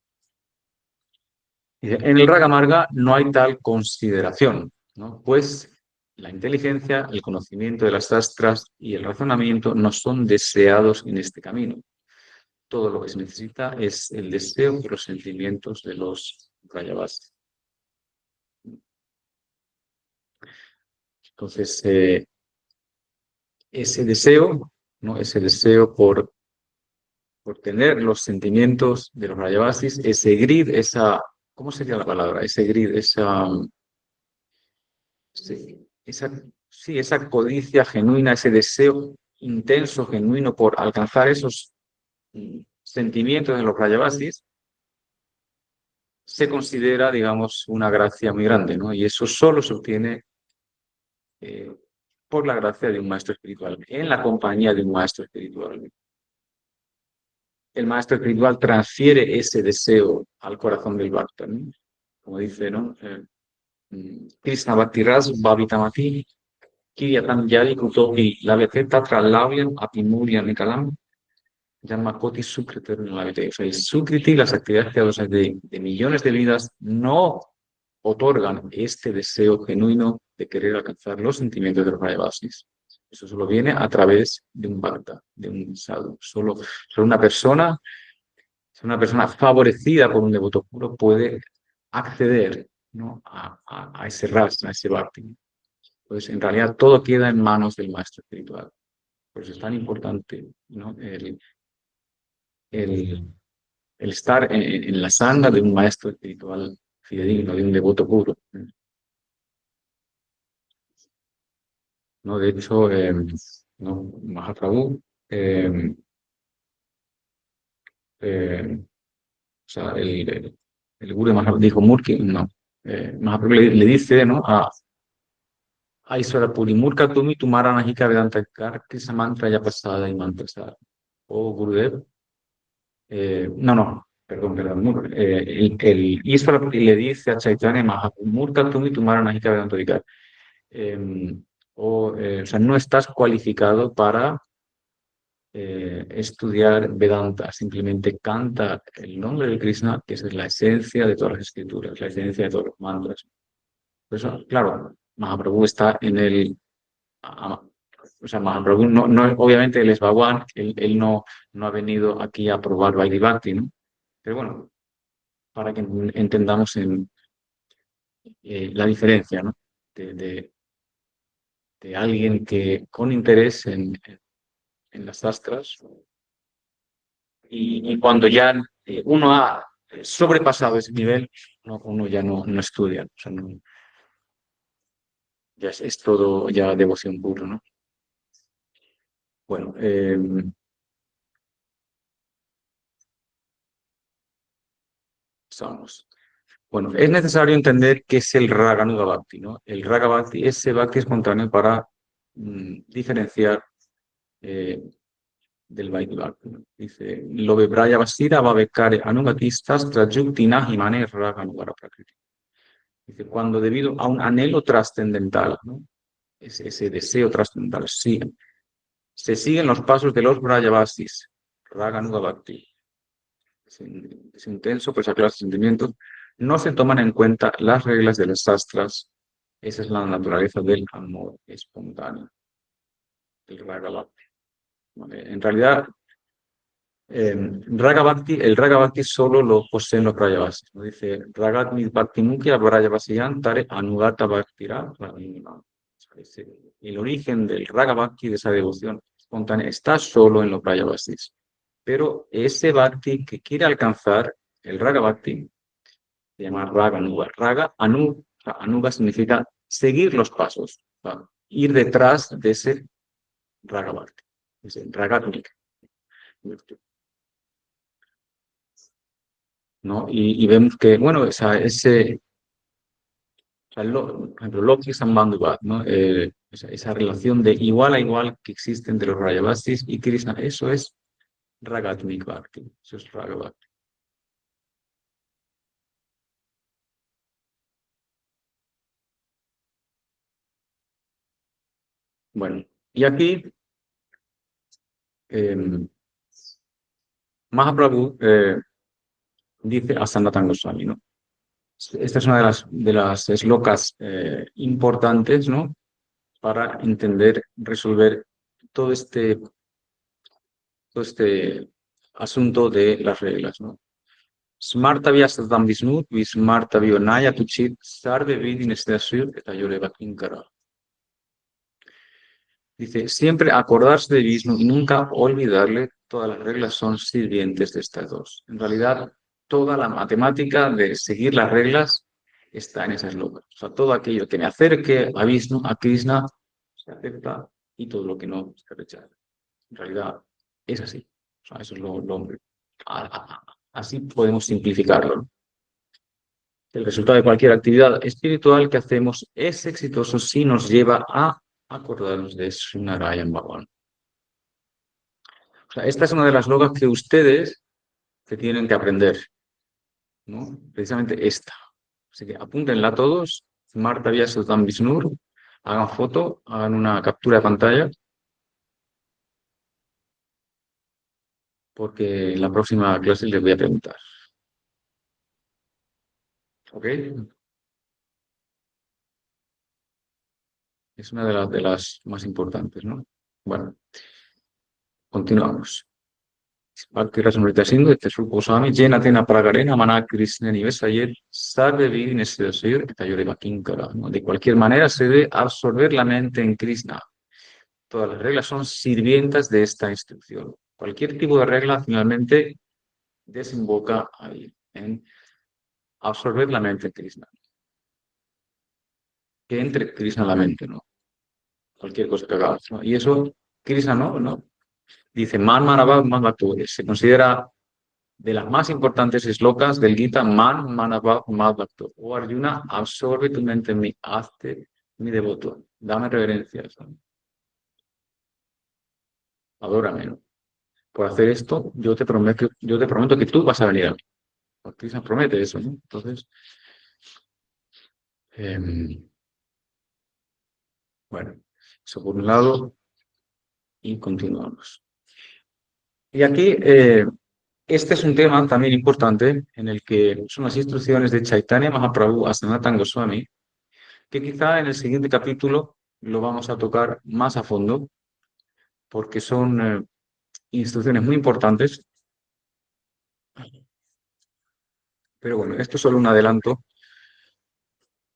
[SPEAKER 1] En el Raga Marga no hay tal consideración, ¿no? Pues la inteligencia, el conocimiento de las sastras y el razonamiento no son deseados en este camino. Todo lo que se necesita es el deseo de los sentimientos de los Vrajavasis. Entonces, ese deseo, ¿no? Ese deseo por tener los sentimientos de los Vrajavasis, ese grid, esa, ¿cómo sería la palabra? Ese grid, esa codicia genuina, ese deseo intenso, genuino por alcanzar esos sentimientos de los Vrajavasis, se considera, digamos, una gracia muy grande, ¿no? Y eso solo se obtiene por la gracia de un maestro espiritual, en la compañía de un maestro espiritual. El maestro espiritual transfiere ese deseo al corazón del Bhakta, ¿no? Como dice, ¿no? Krishna Bhaktiras Bhavitamati Kiryatam Yadi Kutopi Lavete Tatra Lavyam Apimurya Nikalam Yamakoti Sukriti. O sea, el Sukriti, las actividades piadosas de millones de vidas, no otorgan este deseo genuino de querer alcanzar los sentimientos de los Vrajavasis. Eso solo viene a través de un bhakta, de un sadhu. Solo una persona favorecida por un devoto puro puede acceder, ¿no? a ese rasa, a ese bhakti. Pues en realidad todo queda en manos del maestro espiritual. Por eso es tan importante, ¿no? el estar en la sangha de un maestro espiritual fidedigno, de un devoto puro. ¿No? De hecho, ¿no? Mahaprabhu, o sea, el Guru de Mahaprabhu dijo, Murki, no, Mahaprabhu le dice, ¿no? A Iswara Puri, Murka Tumi, Tumara Najika Vedanta Kar, que esa mantra ya pasada y mantra. O Gurudev, perdón, el Iswara Puri le dice a Chaitanya Mahaprabhu, Murka Tumi, Tumara Najika Vedanta Kar. O sea, no estás cualificado para estudiar Vedanta, simplemente canta el nombre de Krishna, que esa es la esencia de todas las escrituras, la esencia de todos los mantras. Por eso, claro, Mahaprabhu está en o sea, Mahaprabhu obviamente él es Bhagwan, él no ha venido aquí a probar Vaidhi Bhakti, ¿no? Pero bueno, para que entendamos la diferencia, ¿no? De alguien que con interés en las astras y cuando ya uno ha sobrepasado ese nivel, uno ya no estudia, o sea, ya es todo ya devoción pura, ¿no? Bueno, vamos. Bueno, es necesario entender qué es el Raganuga Bhakti, ¿no? El Raga Bhakti, ese Bhakti espontáneo para diferenciar del Vaidhi Bhakti, ¿no? Dice, lo Braya Vasira Babekare Anugatistas Trayuktina Himane Raganugara Prakriti. Dice, cuando debido a un anhelo trascendental, ¿no? Ese deseo trascendental, sí, se siguen los pasos de los Vrajavasis, Raganuga Bhakti. Es intenso, pues a clase de sentimientos. No se toman en cuenta las reglas de las sastras. Esa es la naturaleza del amor espontáneo, el Raga Bhakti. En realidad, el Raga Bhakti solo lo poseen los Vrajavasis, ¿no? Dice, Ragat mit Bhakti Mukhya Vrajavasiyan Tare Anugata Bhaktira. El origen del Raga Bhakti, de esa devoción espontánea, está solo en los Vrajavasis. Pero ese Bhakti que quiere alcanzar, el Raga Bhakti, se llama Raga Anuga. Anuga significa seguir los pasos, o sea, ir detrás de ese Raga Bhakti, ese Ragatmika, ¿no? Y vemos que, bueno, o sea, por ejemplo, Loki Sambandhuvat, ¿no? Esa relación de igual a igual que existe entre los Rayavastis y Krishna, eso es Ragatmik Bhakti, eso es Raga Bhakti. Bueno, y aquí eh, Mahaprabhu dice a Sanatana Goswami, ¿no? Esta es una de las eslocas importantes, ¿no? Para entender, resolver todo este, todo este asunto de las reglas, ¿no? Smartavya Satam Vishnu, Vismartavyo Naya Tuchit, Sarve Vidinestesur, Etayoleva Kinkara. Dice, siempre acordarse de Vishnu y nunca olvidarle, todas las reglas son sirvientes de estas dos. En realidad, toda la matemática de seguir las reglas está en esas locas. O sea, todo aquello que me acerque a Vishnu, a Krishna, se acepta y todo lo que no se rechaza. En realidad, es así. O sea, eso es así podemos simplificarlo, ¿no? El resultado de cualquier actividad espiritual que hacemos es exitoso si nos lleva a acordarnos de Srinarayan Bhavan. O sea, esta es una de las logas que ustedes se tienen que aprender, ¿no? Precisamente esta. Así que apúntenla todos. Marta Vyasodham Visnur. Hagan foto, hagan una captura de pantalla, porque en la próxima clase les voy a preguntar. ¿Ok? Es una de las más importantes, ¿no? Bueno, continuamos. Bhakti Rasamrita Sindhu, este es Rupa Goswami, Jena Tena Pragarena, Maná Krishna Nivesayet, Sarve Viri Nesirasir, Tayureva Kinkara, ¿no? De cualquier manera se debe absorber la mente en Krishna. Todas las reglas son sirvientas de esta instrucción. Cualquier tipo de regla finalmente desemboca ahí, en absorber la mente en Krishna. Que entre Krishna en la mente, ¿no? Cualquier cosa que hagas, ¿no? Y eso, Krishna no. Dice, Man Manabhav Man Bhakti. Se considera de las más importantes eslocas del Gita, Man Manabhav Man Bhakti. Oh Arjuna, absorbe tu mente en mí, hazte mi devoto, dame reverencias, ¿no? Adórame, ¿no? Por hacer esto, yo te prometo que tú vas a venir a mí. Krishna promete eso, ¿no? Entonces, bueno, eso por un lado, y continuamos. Y aquí, este es un tema también importante en el que son las instrucciones de Chaitanya Mahaprabhu a Sanatana Goswami, que quizá en el siguiente capítulo lo vamos a tocar más a fondo, porque son instrucciones muy importantes. Pero bueno, esto es solo un adelanto,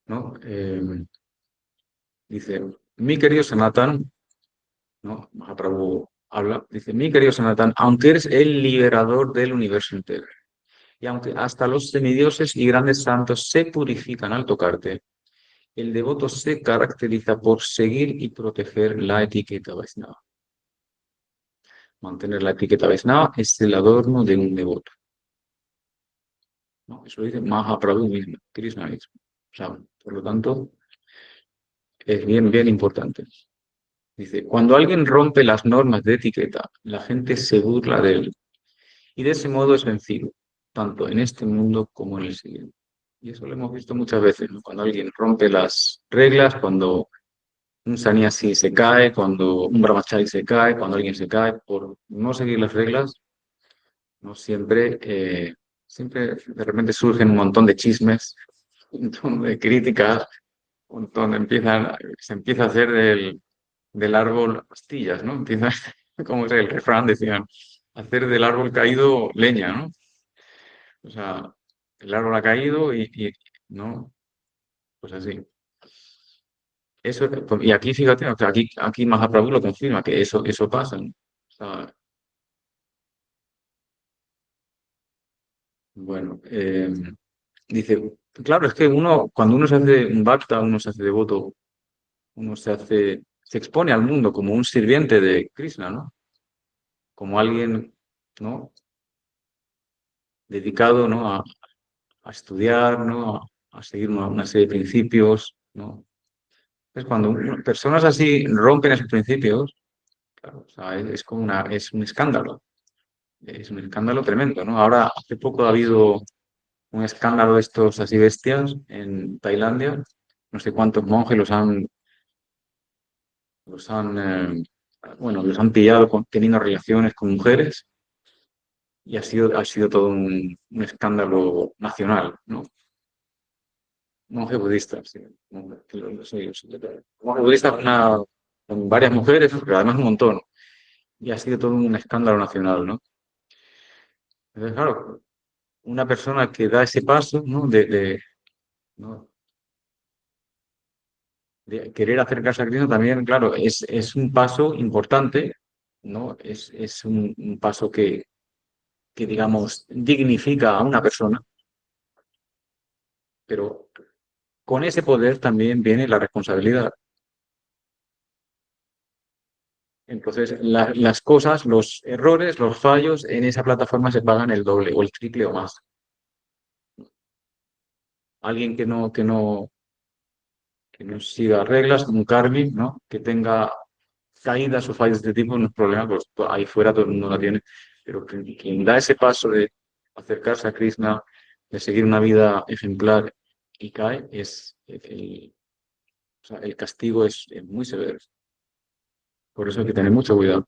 [SPEAKER 1] ¿no? Dice, mi querido Sanatan, ¿no? Mahaprabhu habla, dice, mi querido Sanatan, aunque eres el liberador del universo entero, y aunque hasta los semidioses y grandes santos se purifican al tocarte, el devoto se caracteriza por seguir y proteger la etiqueta Vaishnava. Mantener la etiqueta Vaishnava es el adorno de un devoto, ¿no? Eso lo dice Mahaprabhu mismo, Krishna mismo. O sea, por lo tanto, es bien, bien importante. Dice, cuando alguien rompe las normas de etiqueta, la gente se burla de él y de ese modo es vencido, tanto en este mundo como en el siguiente. Y eso lo hemos visto muchas veces, ¿no? Cuando alguien rompe las reglas, cuando un sannyasi se cae, cuando un brahmachari se cae, cuando alguien se cae por no seguir las reglas, no siempre, siempre de repente surgen un montón de chismes, un montón de críticas, un montón se empieza a hacer del árbol pastillas, ¿no? Empieza, como es el refrán, decían, hacer del árbol caído leña, ¿no? O sea, el árbol ha caído ¿no? Pues así. Eso, y aquí, fíjate, o sea, aquí Mahaprabhu lo confirma, que eso pasa, ¿no? O sea, bueno, dice, claro, es que cuando uno se hace un bhakta, uno se hace devoto, uno se expone al mundo como un sirviente de Krishna, ¿no? Como alguien, ¿no? Dedicado, ¿no? A estudiar, ¿no? A seguir una serie de principios, ¿no? Es cuando personas así rompen esos principios, claro, o sea, es como es un escándalo tremendo, ¿no? Ahora, hace poco ha habido un escándalo de estos así bestias en Tailandia, no sé cuántos monjes los han, bueno, los han pillado teniendo relaciones con mujeres y ha sido todo un escándalo nacional, ¿no? Monje budista, sí. Monje budista con varias mujeres, pero además un montón. Y ha sido todo un escándalo nacional, ¿no? Entonces, claro, una persona que da ese paso, ¿no? ¿no? De querer acercarse a Cristo también, claro, es un paso importante, ¿no? Es un paso que, digamos, dignifica a una persona, pero con ese poder también viene la responsabilidad. Entonces, las cosas, los errores, los fallos en esa plataforma se pagan el doble o el triple o más. Alguien que no siga reglas, un karmi, ¿no? Que tenga caídas o fallos de este tipo, no es problema, pues ahí fuera todo el mundo la tiene. Pero quien da ese paso de acercarse a Krishna, de seguir una vida ejemplar y cae, o sea, el castigo es muy severo. Por eso hay que tener mucho cuidado.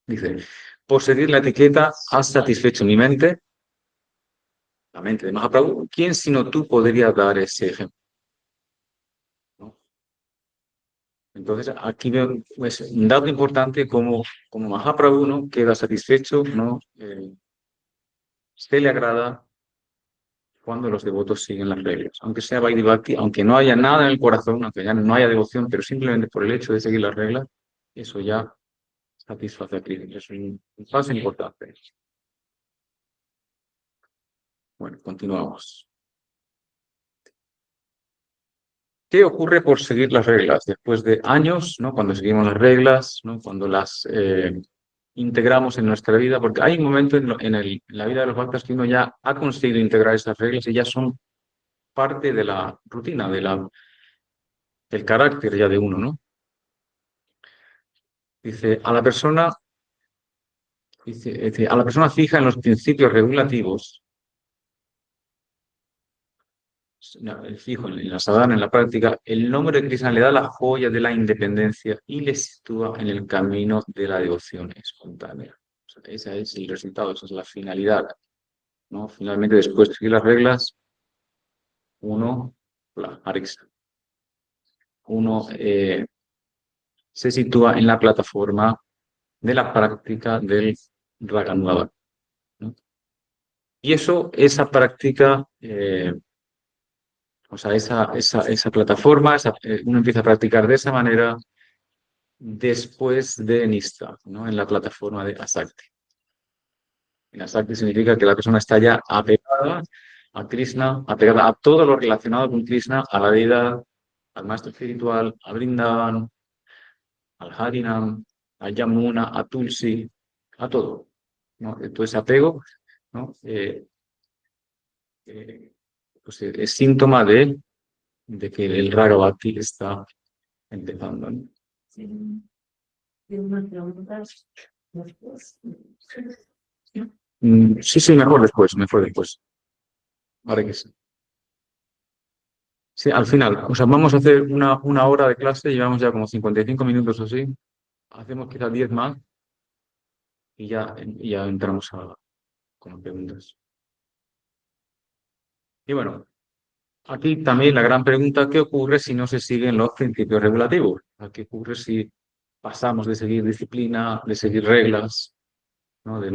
[SPEAKER 1] Dice, por seguir la etiqueta, has satisfecho mi mente, la mente de Mahaprabhu. ¿Quién sino tú podría dar ese ejemplo? ¿No? Entonces, aquí veo pues, un dato importante como Mahaprabhu, ¿no? Queda satisfecho, ¿no? Se le agrada cuando los devotos siguen las reglas. Aunque sea Vaidhi Bhakti, aunque no haya nada en el corazón, aunque ya no haya devoción, pero simplemente por el hecho de seguir las reglas, eso ya satisface a Krishna. Es un paso importante. Bueno, continuamos. ¿Qué ocurre por seguir las reglas? Después de años, ¿no? Cuando seguimos las reglas, ¿no? Cuando las integramos en nuestra vida, porque hay un momento en la vida de los bhaktas que uno ya ha conseguido integrar esas reglas y ya son parte de la rutina, del carácter ya de uno, ¿no? Dice, a la persona fija en los principios regulativos, el fijo en la sadhana, en la práctica, el nombre de Krishna le da la joya de la independencia y le sitúa en el camino de la devoción espontánea. O sea, ese es el resultado, esa es la finalidad, ¿no? Finalmente, después de seguir las reglas, uno, Hare Krishna, uno se sitúa en la plataforma de la práctica del Raganuga, ¿no? Y esa práctica, o sea, esa plataforma, uno empieza a practicar de esa manera después de Nista, ¿no? En la plataforma de Asakti. En Asakti significa que la persona está ya apegada a Krishna, apegada a todo lo relacionado con Krishna, a la deidad, al maestro espiritual, a Vrindavan, al Harinam, a Yamuna, a Tulsi, a todo, ¿no? Todo ese apego, ¿no? Eh, pues es síntoma de que el Raga Bhakti está empezando, ¿no? Sí, sí, mejor después, mejor después. Ahora que sí. Sí, al final, o sea, vamos a hacer una hora de clase, llevamos ya como 55 minutos o así, hacemos quizás 10 más y ya entramos con las preguntas. Y bueno, aquí también la gran pregunta, ¿qué ocurre si no se siguen los principios regulativos? ¿Qué ocurre si pasamos de seguir disciplina, de seguir reglas, ¿no? De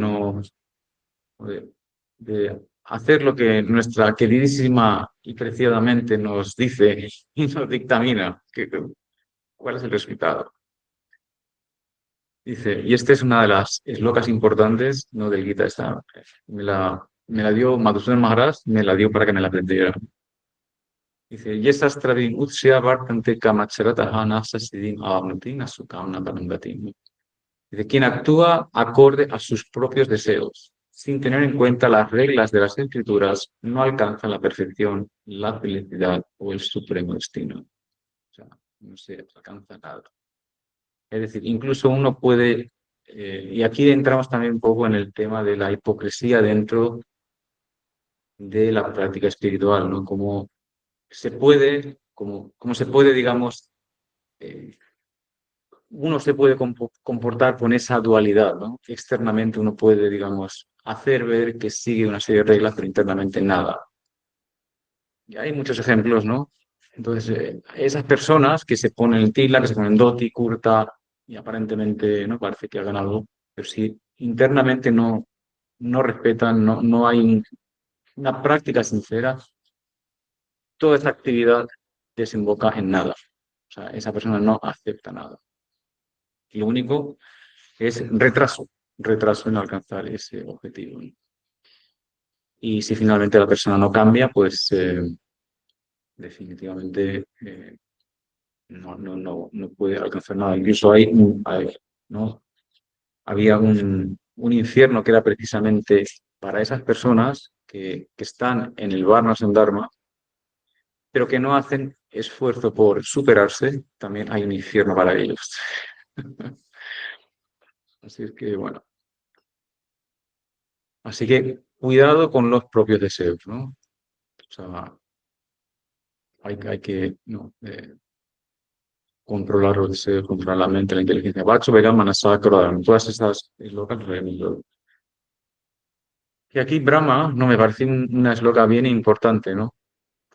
[SPEAKER 1] hacer lo que nuestra queridísima y preciadamente nos dice y nos dictamina? ¿Cuál es el resultado? Dice, y esta es una de las eslocas importantes, ¿no? Del Gita, me la me la dio Madhusudan Maharaj, me la dio para que me la aprendiera. Dice, Yesastradim utsya vartante kamacharataha nasasidim avamnuti nasukamna padamgatim. Dice, quien actúa acorde a sus propios deseos, sin tener en cuenta las reglas de las escrituras, no alcanza la perfección, la felicidad o el supremo destino. O sea, no se alcanza nada. Es decir, incluso uno puede, y aquí entramos también un poco en el tema de la hipocresía dentro de la práctica espiritual, ¿no? Cómo se puede, cómo se puede, digamos, eh, uno se puede comportar con esa dualidad, ¿no? Externamente uno puede, digamos, hacer ver que sigue una serie de reglas, pero internamente nada. Y hay muchos ejemplos, ¿no? Entonces, esas personas que se ponen el tila, que se ponen dhoti, kurta, y aparentemente no parece que hagan algo, pero si internamente no respetan, no hay una práctica sincera, toda esa actividad desemboca en nada. O sea, esa persona no acepta nada. Lo único es retraso en alcanzar ese objetivo, ¿no? Y si finalmente la persona no cambia, pues definitivamente no puede alcanzar nada. Incluso ¿no? Había un infierno que era precisamente para esas personas que están en el Varnasam Dharma, pero que no hacen esfuerzo por superarse, también hay un infierno para ellos. Así es que, bueno. Así que cuidado con los propios deseos, ¿no? O sea, hay que ¿no? Controlar los deseos, controlar la mente, la inteligencia. Vacho, Vegam, Manasakra, todas estas eslocas. Y aquí Brahma, no me parece una esloca bien importante, ¿no?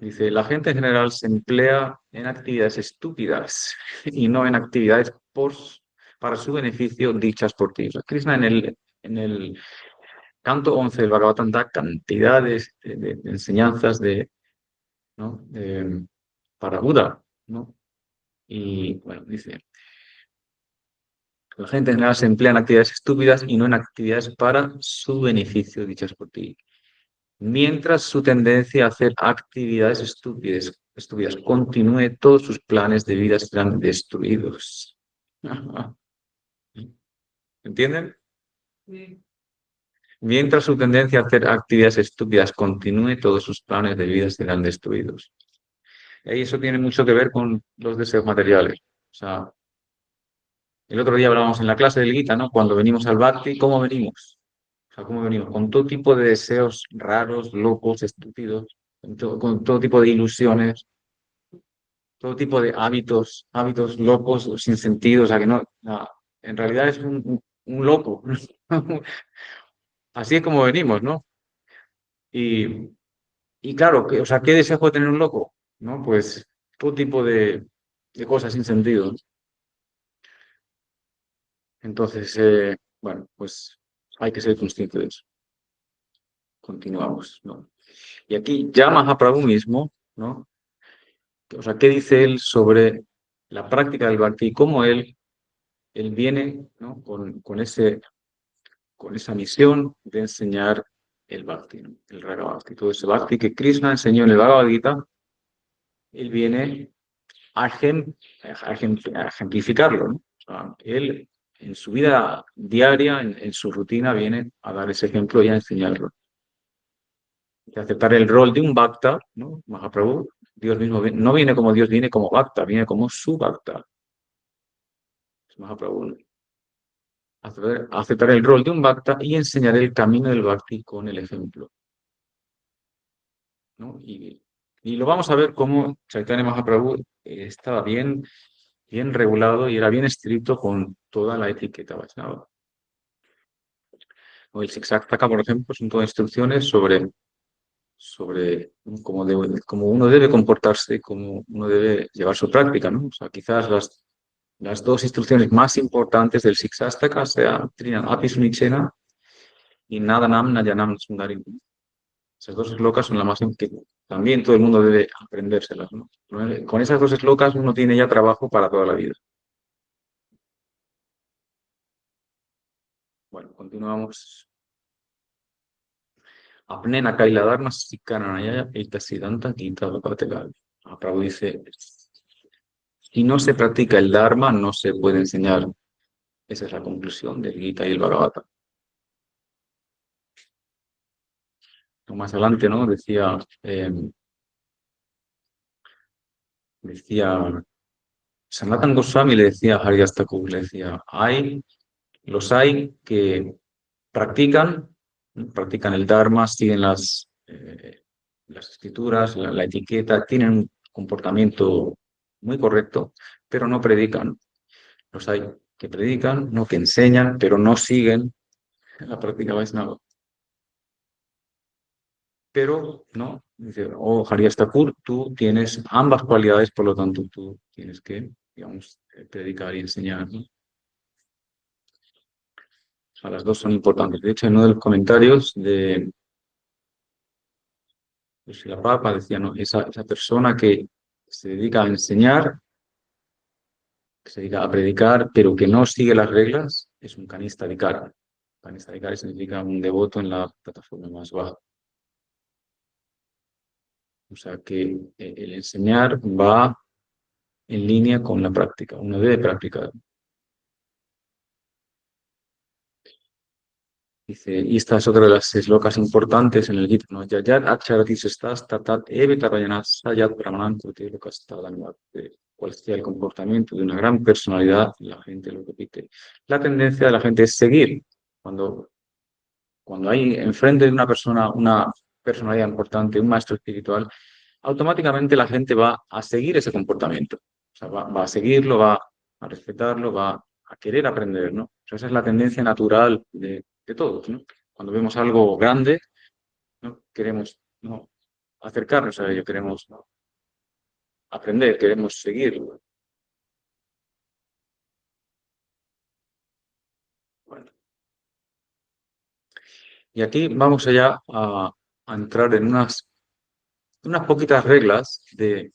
[SPEAKER 1] Dice, la gente en general se emplea en actividades estúpidas y no en actividades para su beneficio dichas por ti. O sea, Krishna en el canto 11 del Bhagavatam da cantidades de enseñanzas ¿no? Para Buda, ¿no? Y bueno, dice, la gente en general se emplea en actividades estúpidas y no en actividades para su beneficio dichas por ti. Mientras su tendencia a hacer actividades estúpidas continúe, todos sus planes de vida serán destruidos. ¿Entienden? Mientras su tendencia a hacer actividades estúpidas continúe, todos sus planes de vida serán destruidos. Y eso tiene mucho que ver con los deseos materiales. O sea, el otro día hablábamos en la clase del Gita, ¿no? Cuando venimos al Bhakti, ¿cómo venimos? O sea, ¿cómo venimos? Con todo tipo de deseos raros, locos, estúpidos, con todo tipo de ilusiones, todo tipo de hábitos locos, sin sentido, o sea, que no, en realidad es un loco. Así es como venimos, ¿no? Y, y claro, o sea, ¿qué deseo puede tener un loco? ¿No? Pues todo tipo de cosas sin sentido, ¿no? Entonces, bueno, pues hay que ser consciente de eso. Continuamos, ¿no? Y aquí ya Mahaprabhu mismo, ¿no? O sea, ¿qué dice él sobre la práctica del bhakti y cómo él viene, ¿no? con esa misión de enseñar el bhakti, ¿no? El raga bhakti, todo ese bhakti que Krishna enseñó en el Bhagavad Gita, él viene a ejemplificarlo, ¿no? O sea, él en su vida diaria, en su rutina, viene a dar ese ejemplo y a enseñarlo. De aceptar el rol de un bhakta, ¿no? Mahaprabhu, Dios mismo no viene como Dios, viene como bhakta, viene como su bhakta. Es Mahaprabhu, ¿no? Aceptar el rol de un bhakta y enseñar el camino del bhakti con el ejemplo, ¿no? Y lo vamos a ver cómo Chaitanya Mahaprabhu estaba bien regulado y era bien estricto con toda la etiqueta Vaishnava. O el Sikshataka, por ejemplo, son todas instrucciones sobre cómo uno debe comportarse, cómo uno debe llevar su práctica, ¿no? O sea, quizás las dos instrucciones más importantes del Sikshataka sean Trinam Api Sunichena y Nadanam Nayanam Sundarim. Esas dos eslocas son las más que también todo el mundo debe aprendérselas, ¿no? Con esas dos eslocas uno tiene ya trabajo para toda la vida. Bueno, continuamos. Apnena Kaila Dharma Sikananaya Siddhanta Gita Bhagavatal. Prabhu dice, si no se practica el Dharma, no se puede enseñar. Esa es la conclusión del Gita y el Bhagavata. Más adelante, ¿no? Decía Sanatan Goswami, le decía a Haridas Thakur, le decía, los hay que practican el Dharma, siguen las escrituras, la etiqueta, tienen un comportamiento muy correcto, pero no predican. Los hay que predican, no que enseñan, pero no siguen la práctica Vaishnava. Pero, ¿no? Dice, Haridas Thakur, tú tienes ambas cualidades, por lo tanto, tú tienes que, digamos, predicar y enseñar, ¿no? O sea, las dos son importantes. De hecho, en uno de los comentarios de Srila Prabhupada decía, no, esa persona que se dedica a enseñar, que se dedica a predicar, pero que no sigue las reglas, es un kanista vikara. Kanista vikara significa un devoto en la plataforma más baja. O sea que el enseñar va en línea con la práctica. Uno debe practicar. Dice, y esta es otra de las eslocas importantes en el Gita, ¿no? Yayat acharati sestas tatat eve tarayanat sayat brahmanan kute lokastadanuat. Cuál sea el comportamiento de una gran personalidad, la gente lo repite. La tendencia de la gente es seguir. Cuando hay enfrente de una persona una personalidad importante, un maestro espiritual, automáticamente la gente va a seguir ese comportamiento. O sea, va a seguirlo, va a respetarlo, va a querer aprender, ¿no? O sea, esa es la tendencia natural de todos, ¿no? Cuando vemos algo grande, ¿no? Queremos, ¿no? acercarnos a ello, queremos, ¿no? aprender, queremos seguirlo. Bueno. Y aquí vamos allá a entrar en unas poquitas reglas de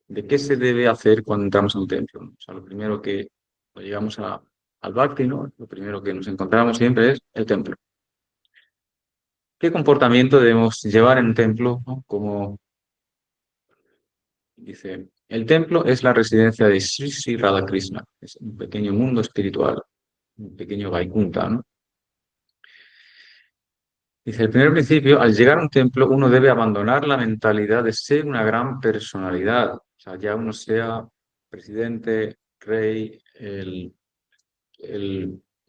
[SPEAKER 1] qué se debe hacer cuando entramos a un templo, ¿no? O sea, lo primero que cuando llegamos al Bhakti, ¿no? Lo primero que nos encontramos siempre es el templo. ¿Qué comportamiento debemos llevar en un templo, ¿no? Como dice, el templo es la residencia de Sri Sri Radhakrishna, es un pequeño mundo espiritual, un pequeño Vaikunta, ¿no? Dice, el primer principio, al llegar a un templo, uno debe abandonar la mentalidad de ser una gran personalidad. O sea, ya uno sea presidente, rey,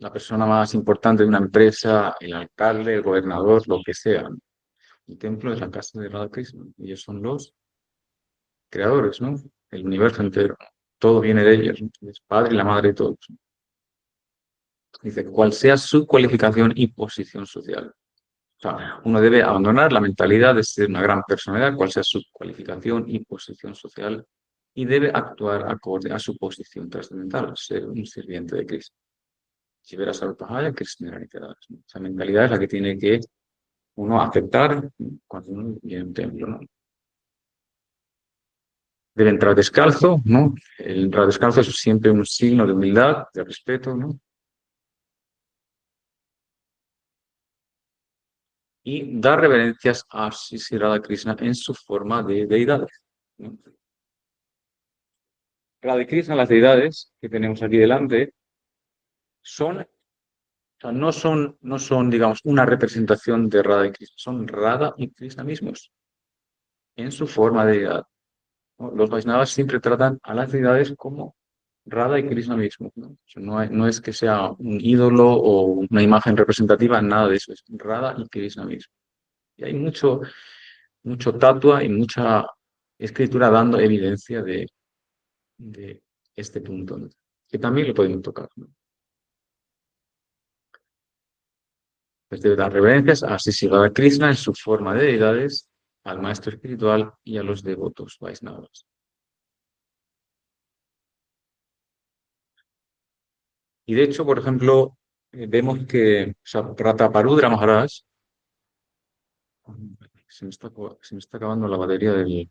[SPEAKER 1] la persona más importante de una empresa, el alcalde, el gobernador, lo que sea. El templo es la casa de Radhakrishna. Ellos son los creadores, ¿no? El universo entero. Todo viene de ellos, ¿no? Es padre y la madre de todos. Dice, cual sea su cualificación y posición social. O sea, uno debe abandonar la mentalidad de ser una gran personalidad, cual sea su cualificación y posición social, y debe actuar acorde a su posición trascendental, ser un sirviente de Cristo. Si verás a Krishna, esa mentalidad es la que tiene que uno aceptar cuando uno viene a un templo, ¿no? Debe entrar descalzo, ¿no? El entrar descalzo es siempre un signo de humildad, de respeto, ¿no? Y dar reverencias a Sri Radha Krishna en su forma de deidades, ¿no? Radha Krishna, las deidades que tenemos aquí delante, son, o sea, no son, digamos, una representación de Radha y Krishna, son Radha y Krishna mismos, en su forma de deidad, ¿no? Los Vaishnavas siempre tratan a las deidades como Radha y Krishna mismo, ¿no? O sea, no es que sea un ídolo o una imagen representativa, nada de eso, es Radha y Krishna mismo. Y hay mucho tatua y mucha escritura dando evidencia de este punto, ¿no? Que también lo podemos tocar, ¿no? Pues debe dar reverencias a Sri Radha Krishna en su forma de deidades, al maestro espiritual y a los devotos Vaisnavas. Y de hecho, por ejemplo, vemos que Prataparudra Maharaj, se me está acabando la batería del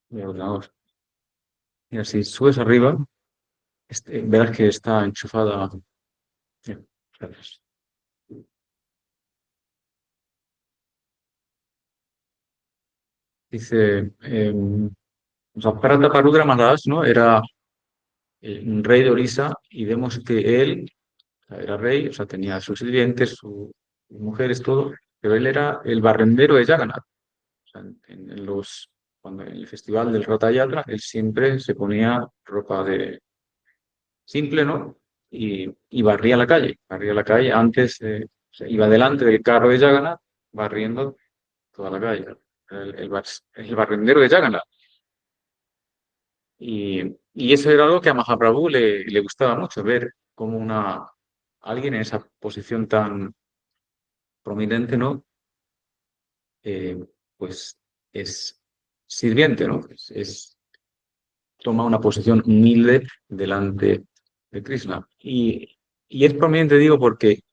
[SPEAKER 1] ordenador. Mira, si subes arriba, verás que está enchufada. Mira, gracias. dice, o sea, Prataparudra Maharaj, ¿no? Era un rey de Orissa y vemos que él, o sea, era rey, o sea, tenía sus sirvientes, sus mujeres, todo, pero él era el barrendero de Jagannath. O sea, cuando en el festival del Ratha Yatra, él siempre se ponía ropa de simple, ¿no? Y barría la calle antes, o sea, iba delante del carro de Jagannath, barriendo toda la calle. El barrendero de Jagannath. Y eso era algo que a Mahaprabhu le gustaba mucho, ver cómo alguien en esa posición tan prominente, ¿no? Eh, pues es sirviente, ¿no? Toma una posición humilde delante de Krishna. Y es prominente, digo, porque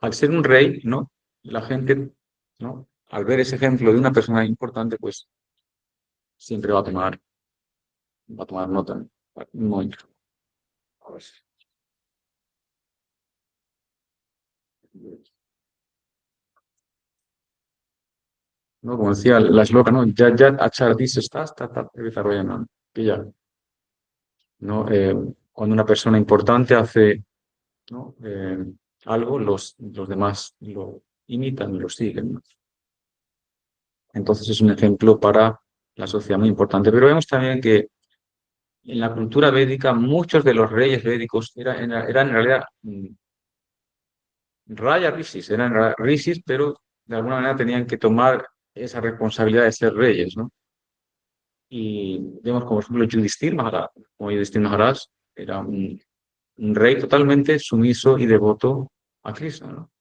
[SPEAKER 1] al ser un rey, ¿no? La gente, ¿no? Al ver ese ejemplo de una persona importante, pues siempre va a tomar nota. Un momento. A ver. ¿No? Como decía la shloka, ¿no? Ya, ya, achar dice, está desarrollando, que ya, ¿no? Cuando una persona importante hace, ¿no? Algo, los demás lo imitan y lo siguen, ¿no? Entonces es un ejemplo para la sociedad muy importante. Pero vemos también que en la cultura védica muchos de los reyes védicos eran en realidad raya rishis, rishis, pero de alguna manera tenían que tomar esa responsabilidad de ser reyes, ¿no? Y vemos como, por ejemplo, Yudhishthir Maharaj, como Yudhishthir Maharaj era un rey totalmente sumiso y devoto a Krishna, ¿no?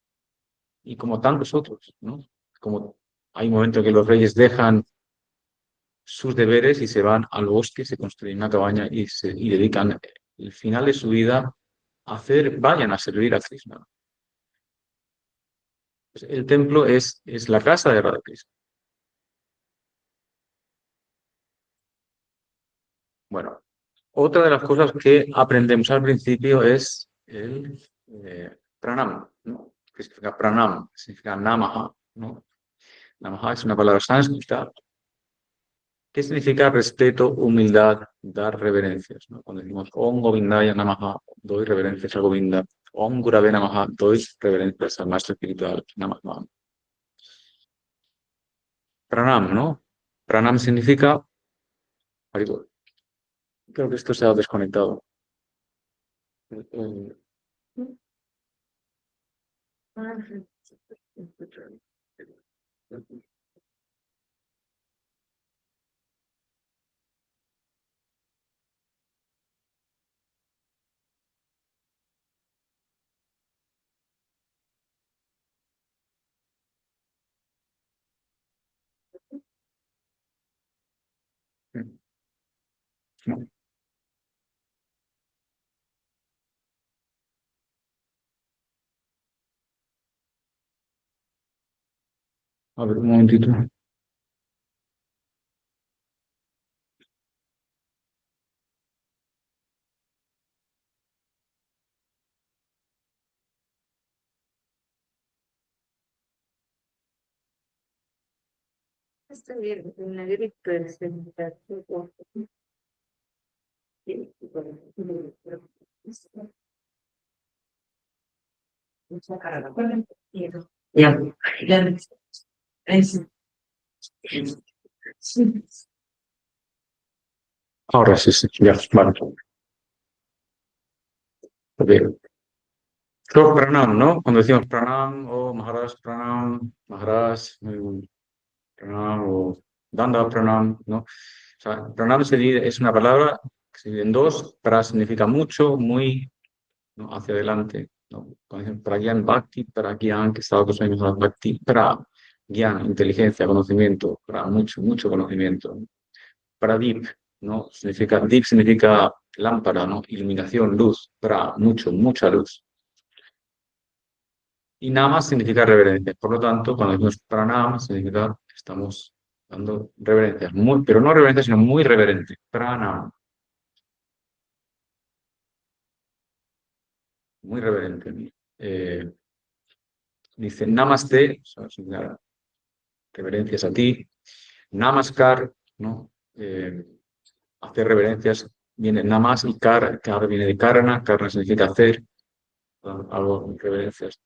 [SPEAKER 1] Y como tantos otros, ¿no? Como hay momentos en que los reyes dejan sus deberes y se van al bosque, se construyen una cabaña y dedican el final de su vida vayan a servir a Krishna. Pues el templo es la casa de Radha Krishna. Bueno, otra de las cosas que aprendemos al principio es el pranam, ¿no? ¿Qué significa pranam? Significa namaha, ¿no? Namaha es una palabra sánscrita. ¿Qué significa respeto, humildad, dar reverencias, ¿no? Cuando decimos Om Govindaya Namaha, doy reverencias a Govinda. Om Gurave Namaha, doy reverencias al maestro espiritual Namaha. Pranam, ¿no? Pranam significa... Creo que esto se ha desconectado. No. A ver, un momentito.
[SPEAKER 3] Está bien, una gripe de sentar. Ya, ya.
[SPEAKER 1] Ahora sí, sí, ya, vale. Ok. So, pranam, ¿no? Cuando decimos pranam o Maharaj, pranam o danda pranam, ¿no? O sea, pranam es una palabra que se divide en dos. Pra significa mucho, muy, ¿no? Hacia adelante, ¿no? Cuando decimos pragyan bhakti, pragyan, que está con bhakti, pra, gyan, inteligencia, conocimiento, pra, mucho, mucho conocimiento. Pradip, ¿no? Deep significa lámpara, ¿no? Iluminación, luz, pra, mucho, mucha luz. Y nama significa reverencia. Por lo tanto, cuando decimos pranam, significa que estamos dando reverencias. Pero no reverencia, sino muy reverente. Pranam, muy reverente. Dice namaste, o sea, significa reverencias a ti. Namaskar, ¿no? Hacer reverencias, viene namas y kar, kar viene de karna, karna significa hacer, algo, reverencias.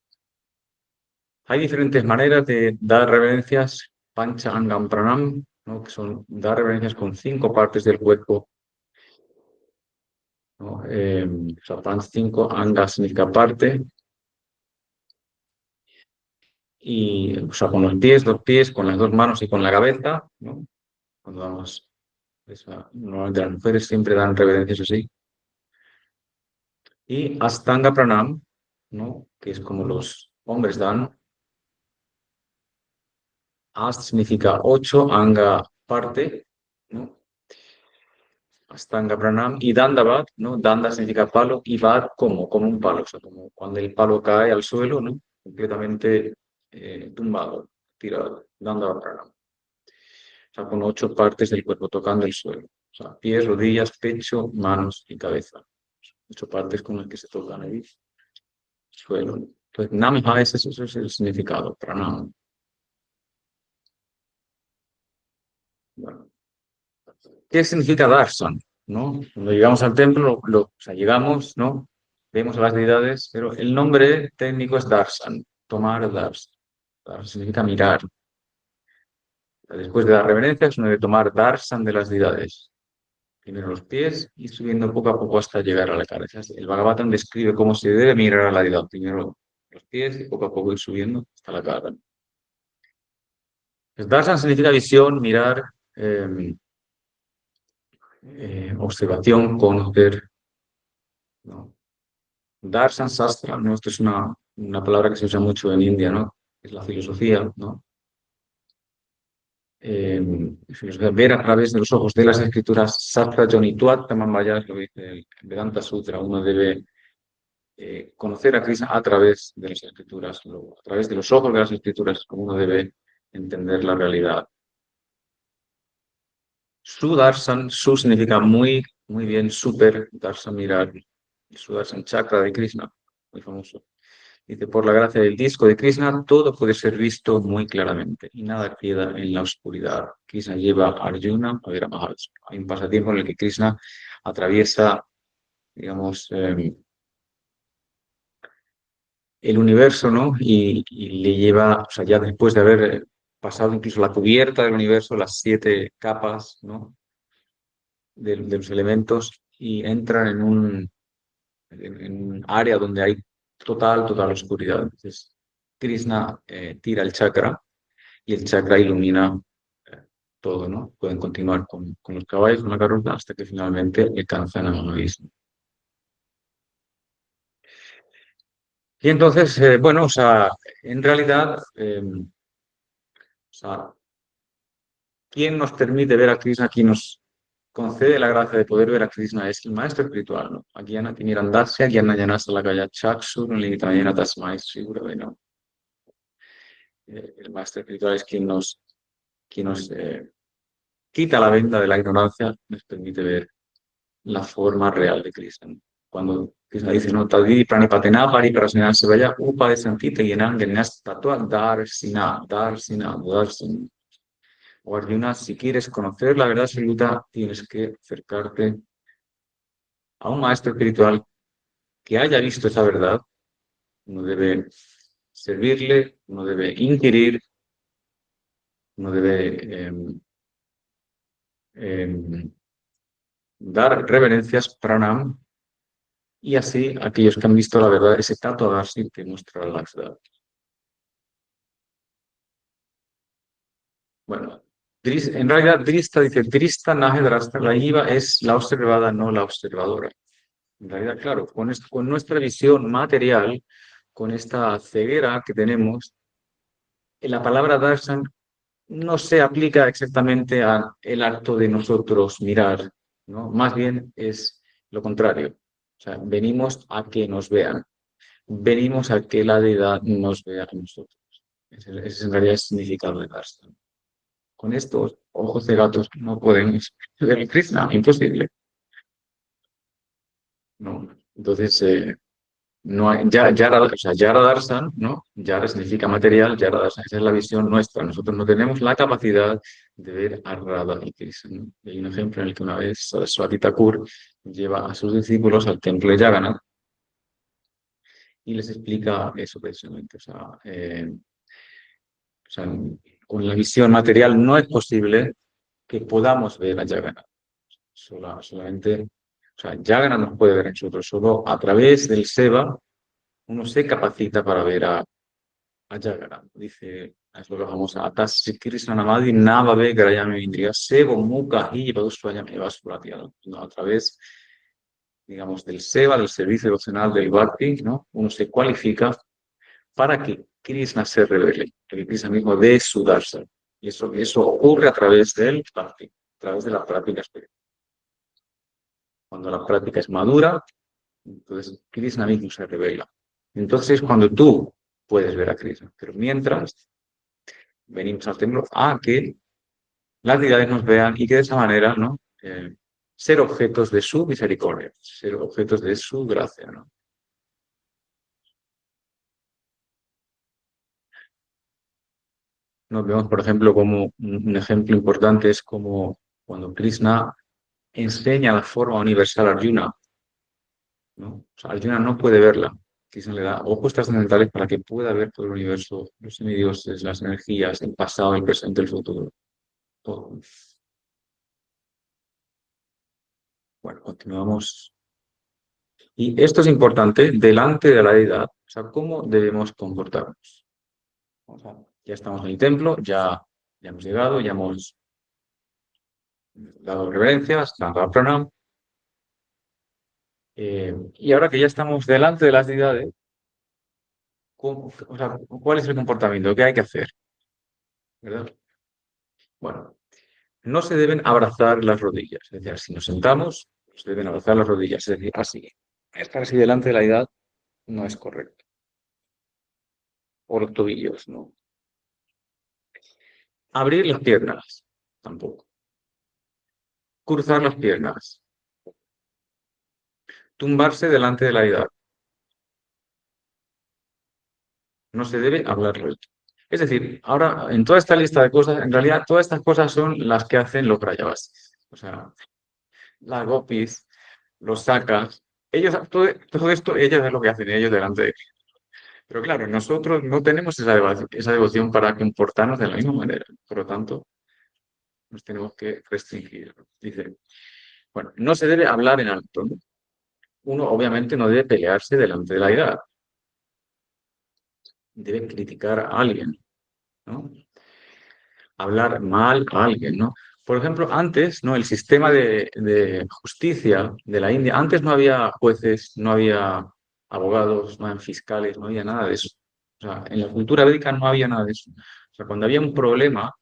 [SPEAKER 1] Hay diferentes maneras de dar reverencias, pancha angam pranam, ¿no? Que son dar reverencias con 5 partes del cuerpo, ¿no? O sea, pancha 5, anga significa parte, y, o sea, con los pies, 2 pies, con las 2 manos y con la cabeza, ¿no? Cuando damos, normalmente las mujeres siempre dan reverencias así. Y Astanga Pranam, ¿no? Que es como los hombres dan. Ast significa 8, Anga parte, ¿no? Astanga Pranam y Dandavat, ¿no? Danda significa palo y Vat como un palo, o sea, como cuando el palo cae al suelo, ¿no? Completamente tumbado, tirado, Dandavat Pranam. O sea, con 8 partes del cuerpo tocando el suelo. O sea, pies, rodillas, pecho, manos y cabeza. 8 partes con las que se tocan ahí. Suelo. Entonces, Namha eso es el significado, Pranam. Bueno, ¿qué significa darshan? ¿No? Cuando llegamos al templo, o sea, llegamos, ¿no? Vemos a las deidades, pero el nombre técnico es darshan, tomar darshan. Darshan significa mirar. Después de las reverencias, uno debe tomar darshan de las deidades. Primero los pies y subiendo poco a poco hasta llegar a la cabeza. El Bhagavatam describe cómo se debe mirar a la deidad. Primero los pies y poco a poco ir subiendo hasta la cara. Pues darshan significa visión, mirar, observación, conocer, ¿no? Darshan Sastra, ¿no? Esto es una palabra que se usa mucho en India, ¿no? Es la filosofía, ¿no? Filosofía, ver a través de los ojos de las escrituras, Sastra Jonituat Tamambayas, lo dice el Vedanta Sutra, uno debe conocer a Krishna a través de las escrituras, a través de los ojos de las escrituras, como uno debe entender la realidad. Su Darshan, su significa muy, muy bien, super, Darshan mirar, su Darshan chakra de Krishna, muy famoso. Dice, por la gracia del disco de Krishna, todo puede ser visto muy claramente y nada queda en la oscuridad. Krishna lleva a Arjuna a ver a Maharaj. Hay un pasatiempo en el que Krishna atraviesa, digamos, el universo, ¿no? Y le lleva, o sea, ya después de haber pasado incluso la cubierta del universo, las 7 capas, ¿no? De los elementos, y entran en un área donde hay total oscuridad. Entonces, Krishna tira el chakra y el chakra ilumina eh, todo, ¿no? Pueden continuar con los caballos, con la carroza, hasta que finalmente alcanzan a Mahavishnu. Y entonces, bueno, o sea, en realidad, o sea, ¿quién nos permite ver a Krishna? ¿Quién nos concede la gracia de poder ver a Krishna? Es el maestro espiritual, ¿no? Agyana Timirandasya, Gyana Yanasa Lakaya Chakshu, Nilimitayena Tasmai Sri Gurave, ¿no? El maestro espiritual es quien nos quita la venda de la ignorancia, nos permite ver la forma real de Krishna. Cuando Krishna dice, no, Tadvidi Pranipatena Pariprasena se vaya Upa de Santita y Enangenas Tatua Darsina, Darsina, Darsina. O Arjuna, si quieres conocer la verdad absoluta, tienes que acercarte a un maestro espiritual que haya visto esa verdad. Uno debe servirle, uno debe inquirir, uno debe dar reverencias, pranam, y así aquellos que han visto la verdad, ese tato darsi que muestra la verdad. Bueno, en realidad Drista dice, Drista Naje Drasta, la IVA es la observada, no la observadora. En realidad, claro, con nuestra visión material, con esta ceguera que tenemos, la palabra darshan no se aplica exactamente al acto de nosotros mirar, ¿no? Más bien es lo contrario. O sea, venimos a que nos vean, venimos a que la deidad nos vea a nosotros. Ese es en realidad el significado de darshan. Con estos ojos de gatos no podemos ver a Krishna, imposible. ¿No? Entonces, no hay, Yara, o sea, Yara Darshan, ¿no? Yara significa material, Yara Darshan, esa es la visión nuestra. Nosotros no tenemos la capacidad de ver a Radha y Krishna, ¿no? Hay un ejemplo en el que una vez Saraswati Thakur lleva a sus discípulos al templo de Jagannath y les explica eso precisamente. O sea, con la visión material no es posible que podamos ver a Jagannath. Solamente, o sea, Jagannath nos puede ver a nosotros, solo a través del Seva uno se capacita para ver a Jagannath. Dice, es lo que vamos a Atas Krishna Namadi Navave Grayame Indriya Sevo Muka y Vaswayame Vasuratia. A través, digamos, del Seva, del servicio devocional del Bhakti, ¿no? Uno se cualifica para que Krishna se revele, que Krishna mismo dé su darsa. Y eso ocurre a través del Bhakti, a través de la práctica espiritual. Cuando la práctica es madura, entonces Krishna mismo se revela. Entonces, cuando tú puedes ver a Krishna, pero mientras venimos al templo a que las deidades nos vean y que de esa manera, ¿no? Ser objetos de su misericordia, ser objetos de su gracia, ¿no? Nos vemos, por ejemplo, como un ejemplo importante es como cuando Krishna enseña la forma universal a Arjuna, ¿no? O sea, Arjuna no puede verla. Krishna le da ojos trascendentales para que pueda ver todo el universo, los semidioses, las energías, el pasado, el presente, el futuro. Todo. Bueno, continuamos. Y esto es importante delante de la deidad. O sea, ¿cómo debemos comportarnos? O sea, ya estamos en el templo, ya hemos llegado, ya hemos dado reverencias, dado pranam. Y ahora que ya estamos delante de las deidades, o sea, ¿cuál es el comportamiento? ¿Qué hay que hacer? ¿Verdad? Bueno, no se deben abrazar las rodillas. Es decir, si nos sentamos, se deben abrazar las rodillas. Es decir, así. Estar así delante de la deidad no es correcto. O los tobillos, ¿no? Abrir las piernas, tampoco. Cruzar las piernas. Tumbarse delante de la deidad. No se debe hablar recto. Es decir, ahora, en toda esta lista de cosas, en realidad, todas estas cosas son las que hacen los Brajavasis. O sea, las gopis, los sakas, ellos, todo esto, ellos es lo que hacen ellos delante de. Pero claro, nosotros no tenemos esa devoción para comportarnos de la misma manera. Por lo tanto, nos tenemos que restringir. Dice, bueno, no se debe hablar en alto, ¿no? Uno obviamente no debe pelearse delante de la deidad. Debe criticar a alguien, ¿no? Hablar mal a alguien, ¿no? Por ejemplo, antes, ¿no? El sistema de justicia de la India, antes no había jueces, no había abogados, no había fiscales, no había nada de eso. O sea, en la cultura védica no había nada de eso. O sea, cuando había un problema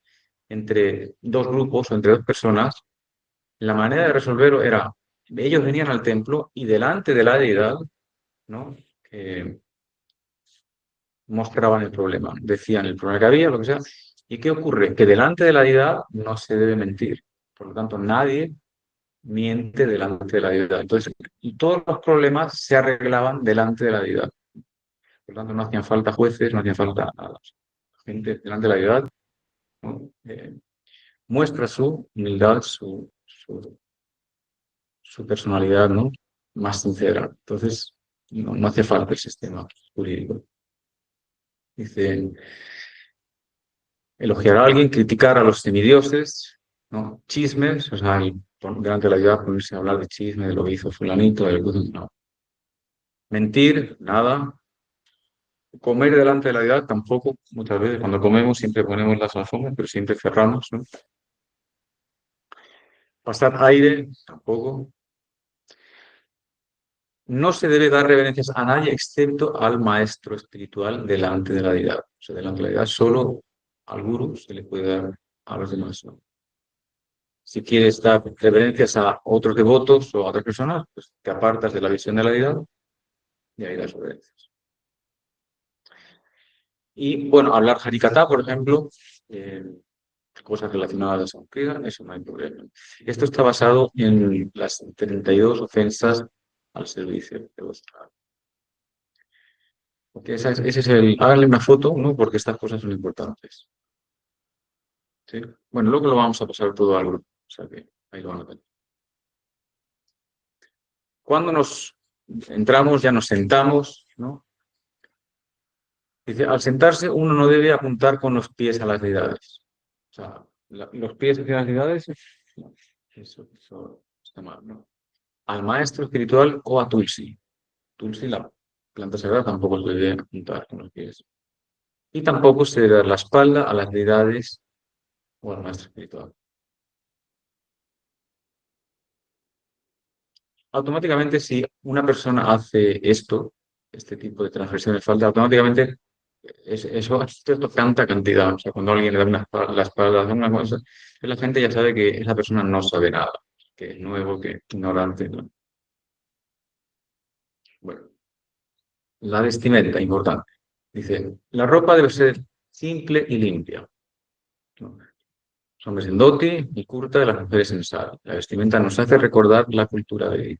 [SPEAKER 1] entre dos grupos o entre dos personas, la manera de resolverlo era, ellos venían al templo y delante de la deidad, ¿no? Mostraban el problema, decían el problema que había, lo que sea. ¿Y qué ocurre? Que delante de la deidad no se debe mentir. Por lo tanto, nadie miente delante de la deidad. Entonces, y todos los problemas se arreglaban delante de la deidad. Por lo tanto, no hacían falta jueces, no hacía falta nada. La gente delante de la deidad, ¿no? Muestra su humildad, su personalidad, ¿no? Más sincera. Entonces, no hace falta el sistema jurídico. Dice, elogiar a alguien, criticar a los semidioses, ¿no? Chismes, o sea, delante de la deidad ponerse a hablar de chisme, de lo que hizo fulanito, no. Mentir, nada. Comer delante de la deidad tampoco, muchas veces cuando comemos siempre ponemos las alfombras, pero siempre cerramos, ¿no? Pasar aire, tampoco. No se debe dar reverencias a nadie excepto al maestro espiritual delante de la deidad. O sea, delante de la deidad solo al gurú se le puede dar a los demás, ¿no? Si quieres dar reverencias a otros devotos o a otras personas, pues te apartas de la visión de la deidad y ahí das reverencias. Y bueno, hablar Harikatha, por ejemplo, cosas relacionadas a Sanskrit, eso no hay problema. Esto está basado en las 32 ofensas al servicio de vuestra Porque ese es el, háganle una foto, ¿no? Porque estas cosas son importantes. ¿Sí? Bueno, luego lo vamos a pasar todo al grupo, o sea que ahí lo van a ver. Cuando nos entramos, ya nos sentamos, ¿no? Dice, al sentarse uno no debe apuntar con los pies a las deidades. O sea, los pies hacia las deidades, no, eso está mal, ¿no? Al maestro espiritual o a Tulsi. Tulsi, la planta sagrada, tampoco se debe apuntar con los pies. Y tampoco se debe dar la espalda a las deidades o al maestro espiritual. Automáticamente, si una persona hace esto, este tipo de transgresiones falta, automáticamente eso es tanta cantidad. O sea, cuando alguien le da la espalda a una cosa, la gente ya sabe que esa persona no sabe nada, que es nuevo, que es ignorante, ¿no? Bueno, la vestimenta, importante. Dice, la ropa debe ser simple y limpia, ¿no? Los hombres en dhoti y kurta, de las mujeres en sari. La vestimenta nos hace recordar la cultura de,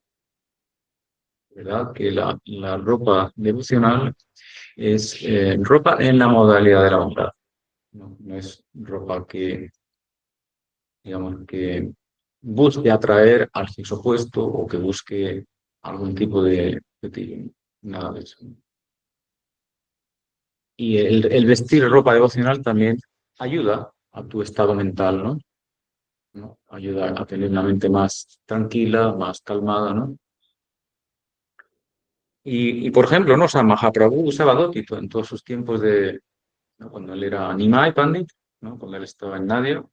[SPEAKER 1] ¿verdad? Que la ropa devocional es ropa en la modalidad de la bondad. No, no es ropa que, digamos, que busque atraer al sexo opuesto o que busque algún tipo de nada de eso. Y el vestir ropa devocional también ayuda a tu estado mental, ¿no? ¿No? Ayuda a tener una mente más tranquila, más calmada, ¿no? Por ejemplo, ¿no? O sea, Mahaprabhu usaba dhoti en todos sus tiempos de, ¿no? Cuando él era Nimai Pandit, ¿no? Cuando él estaba en Nadia,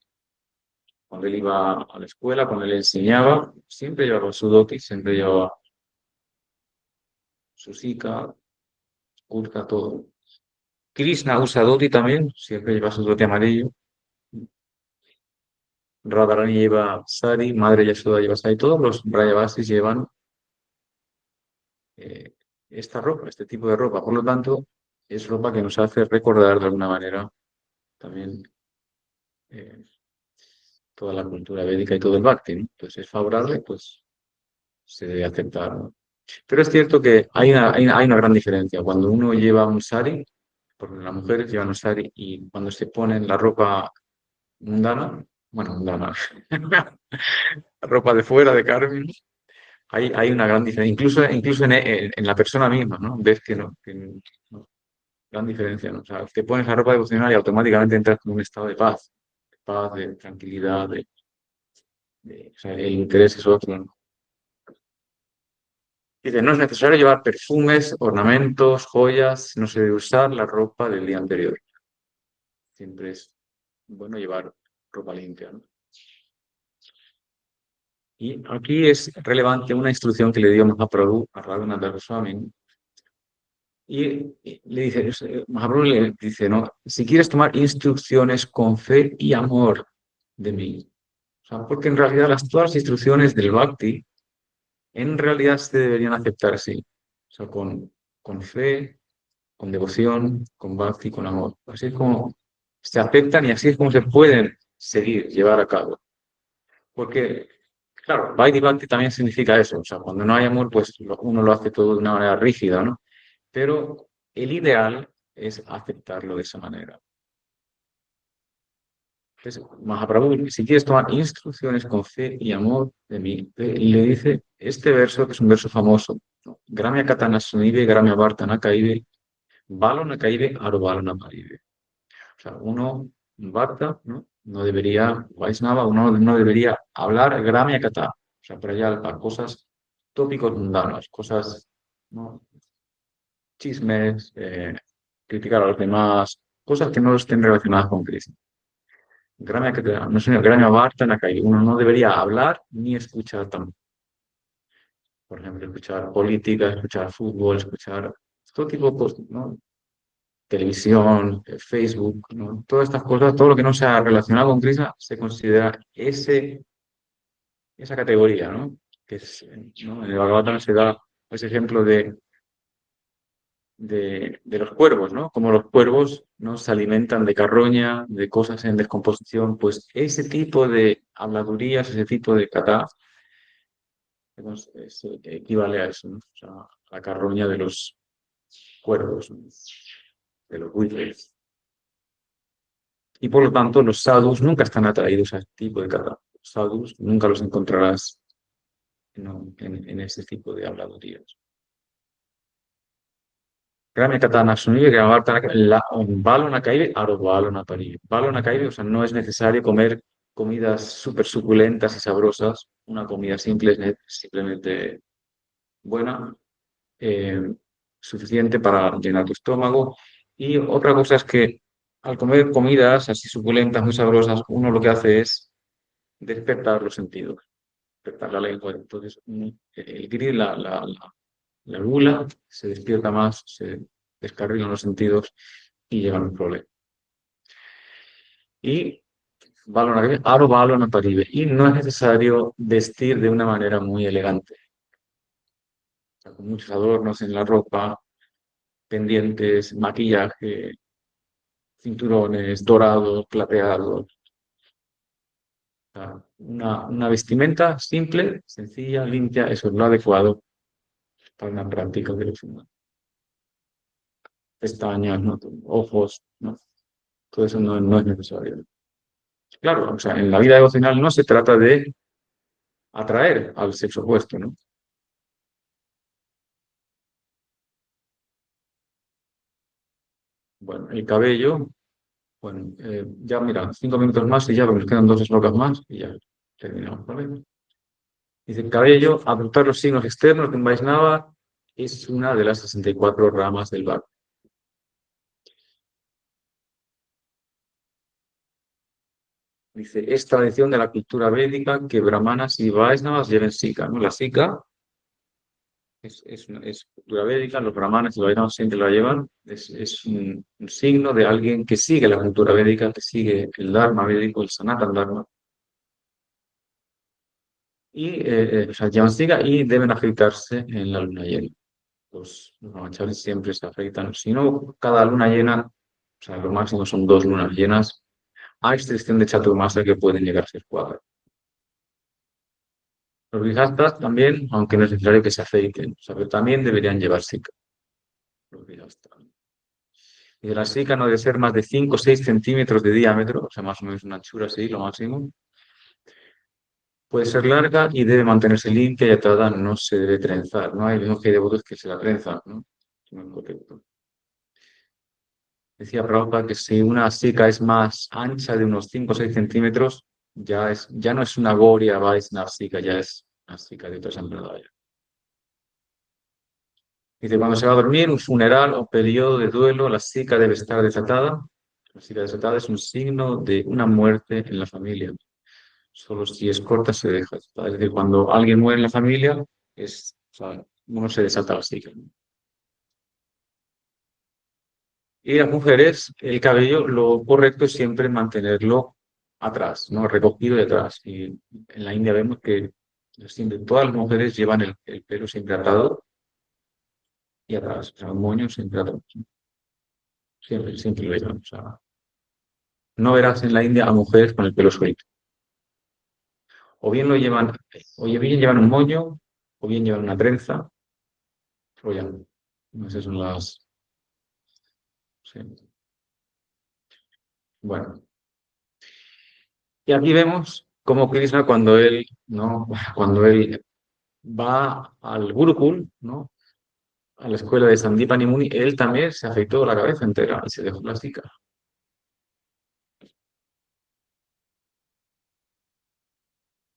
[SPEAKER 1] cuando él iba a la escuela, cuando él enseñaba, siempre llevaba su dhoti, siempre llevaba su sika, kurta, todo. Krishna usa dhoti también, siempre lleva su dhoti amarillo. Radharani lleva sari, Madre Yashoda lleva sari, todos los Brajavasis llevan eh, esta ropa, este tipo de ropa. Por lo tanto, es ropa que nos hace recordar de alguna manera también eh, toda la cultura védica y todo el bhakti, ¿no? Entonces es favorable, pues se debe aceptar, ¿no? Pero es cierto que hay una gran diferencia. Cuando uno lleva un sari, porque las mujeres llevan un sari y cuando se ponen la ropa mundana, bueno, mundana, ropa de fuera de Carmen, hay una gran diferencia. Incluso en la persona misma, ¿no? Ves que no, no, gran diferencia, ¿no? O sea, te pones la ropa devocional y automáticamente entras en un estado de paz, de tranquilidad, o sea, el interés es otro, ¿no? Dice, no es necesario llevar perfumes, ornamentos, joyas, no se debe usar la ropa del día anterior. Siempre es bueno llevar ropa limpia, ¿no? Y aquí es relevante una instrucción que le dio Mahaprabhu a Raghunath Goswami. Y le dice, Mahaprabhu le dice, ¿no? Si quieres tomar instrucciones con fe y amor de mí. O sea, porque en realidad todas las instrucciones del Bhakti en realidad se deberían aceptar así. O sea, con fe, con devoción, con bhakti, con amor. Así es como se aceptan y así es como se pueden seguir, llevar a cabo. Porque, claro, Vaidhi Bhakti también significa eso. O sea, cuando no hay amor, pues uno lo hace todo de una manera rígida, ¿no? Pero el ideal es aceptarlo de esa manera. Entonces, Mahaprabhu, si quieres tomar instrucciones con fe y amor de mí, le dice este verso, que es un verso famoso, ¿no? Gramya Katana Sunive, Gramya Vartana Kaive, Balona Kaive, Arubalo Kaive. O sea, uno, Bhakta, ¿no? No debería, Vaisnava, uno no debería hablar Gramya Kata, o sea, por allá a cosas, tópicos mundanos, cosas, ¿no? Chismes, criticar a los demás, cosas que no estén relacionadas con Cristo. No sé, Gramya Vartana Kaive. Uno no debería hablar ni escuchar tampoco. Por ejemplo, escuchar política, escuchar fútbol, escuchar todo tipo de cosas, ¿no? Televisión, Facebook, ¿no? Todas estas cosas, todo lo que no sea relacionado con Krishna se considera esa categoría, ¿no? Que es, ¿no? En el Bhagavatam se da ese ejemplo de los cuervos, ¿no? Como los cuervos, ¿no? Se alimentan de carroña, de cosas en descomposición, pues ese tipo de habladurías, ese tipo de kata, equivale a eso, ¿no? O sea, a la carroña de los cuervos, ¿no? De los buitres. Y por lo tanto, los sadhus nunca están atraídos a este tipo de karma. Los sadhus nunca los encontrarás en este tipo de habladurías. Grame katana sunive, balona caibe, aro balona parive. Balona caibe, o sea, no es necesario comer comidas súper suculentas y sabrosas. Una comida simple es simplemente buena, suficiente para llenar tu estómago. Y otra cosa es que al comer comidas así suculentas, muy sabrosas, uno lo que hace es despertar los sentidos, despertar la lengua. Entonces, el grill, la gula se despierta más, se descarrilan los sentidos y llegan un problema. Y aro balona parive. Y no es necesario vestir de una manera muy elegante, o sea, con muchos adornos en la ropa, pendientes, maquillaje, cinturones dorados, plateados. O sea, una vestimenta simple, sencilla, limpia, eso es lo adecuado para una práctica de los humanos. Pestañas, ¿no? Ojos, ¿no? Todo eso no es necesario. Claro, o sea, en la vida devocional no se trata de atraer al sexo opuesto, ¿no? Bueno, el cabello, bueno, ya mira, 5 minutos más y ya nos quedan 2 eslocas más y ya terminamos con ello. Dice, cabello, adoptar los signos externos de un Vaishnava es una de las 64 ramas del Bhakti. Dice, es tradición de la cultura védica que brahmanas y Vaishnavas lleven sika, ¿no? La sika es cultura védica, los brahmanes y los vaishnavas siempre la llevan, es un signo de alguien que sigue la cultura védica, que sigue el Dharma védico, el Sanatana Dharma. Y, o sea, llevan sika y deben afeitarse en la luna llena. Los brahmacharis siempre se afeitan, si no, cada luna llena, o sea, lo máximo son 2 lunas llenas, a excepción de Chaturmasa que pueden llegar a ser 4. Los grijastas también, aunque no es necesario que se afeiten, o sea, pero también deberían llevar sika. Los grijastas. Y la sika no debe ser más de 5 o 6 centímetros de diámetro, o sea, más o menos una anchura así, lo máximo. Puede ser larga y debe mantenerse limpia y atada, no se debe trenzar. No hay devotos que se la trenzan, ¿no? No es correcto. Decía Prabhupada que si una sika es más ancha de unos 5 o 6 centímetros, ya no es una Gaudiya Vaishnava sika, ya es una sika de otra sampradaya. Dice, cuando se va a dormir, un funeral o periodo de duelo, la sika debe estar desatada. La sika desatada es un signo de una muerte en la familia. Solo si es corta se deja. Es decir, cuando alguien muere en la familia, o sea, uno se desata la sika. Y las mujeres, el cabello, lo correcto es siempre mantenerlo atrás, ¿no? Recogido de atrás. Y en la India vemos que siempre, todas las mujeres llevan el pelo siempre atado y atrás, o sea, un moño siempre atrás. Siempre lo llevan. O sea, no verás en la India a mujeres con el pelo suelto. O bien lo llevan, o bien llevan un moño, o bien llevan una trenza, o ya. No, esas son las. Sí. Bueno. Y aquí vemos cómo Krishna ¿no? Cuando él va al Gurukul, ¿no? A la escuela de Sandipani Muni, él también se afeitó la cabeza entera y se dejó plástica.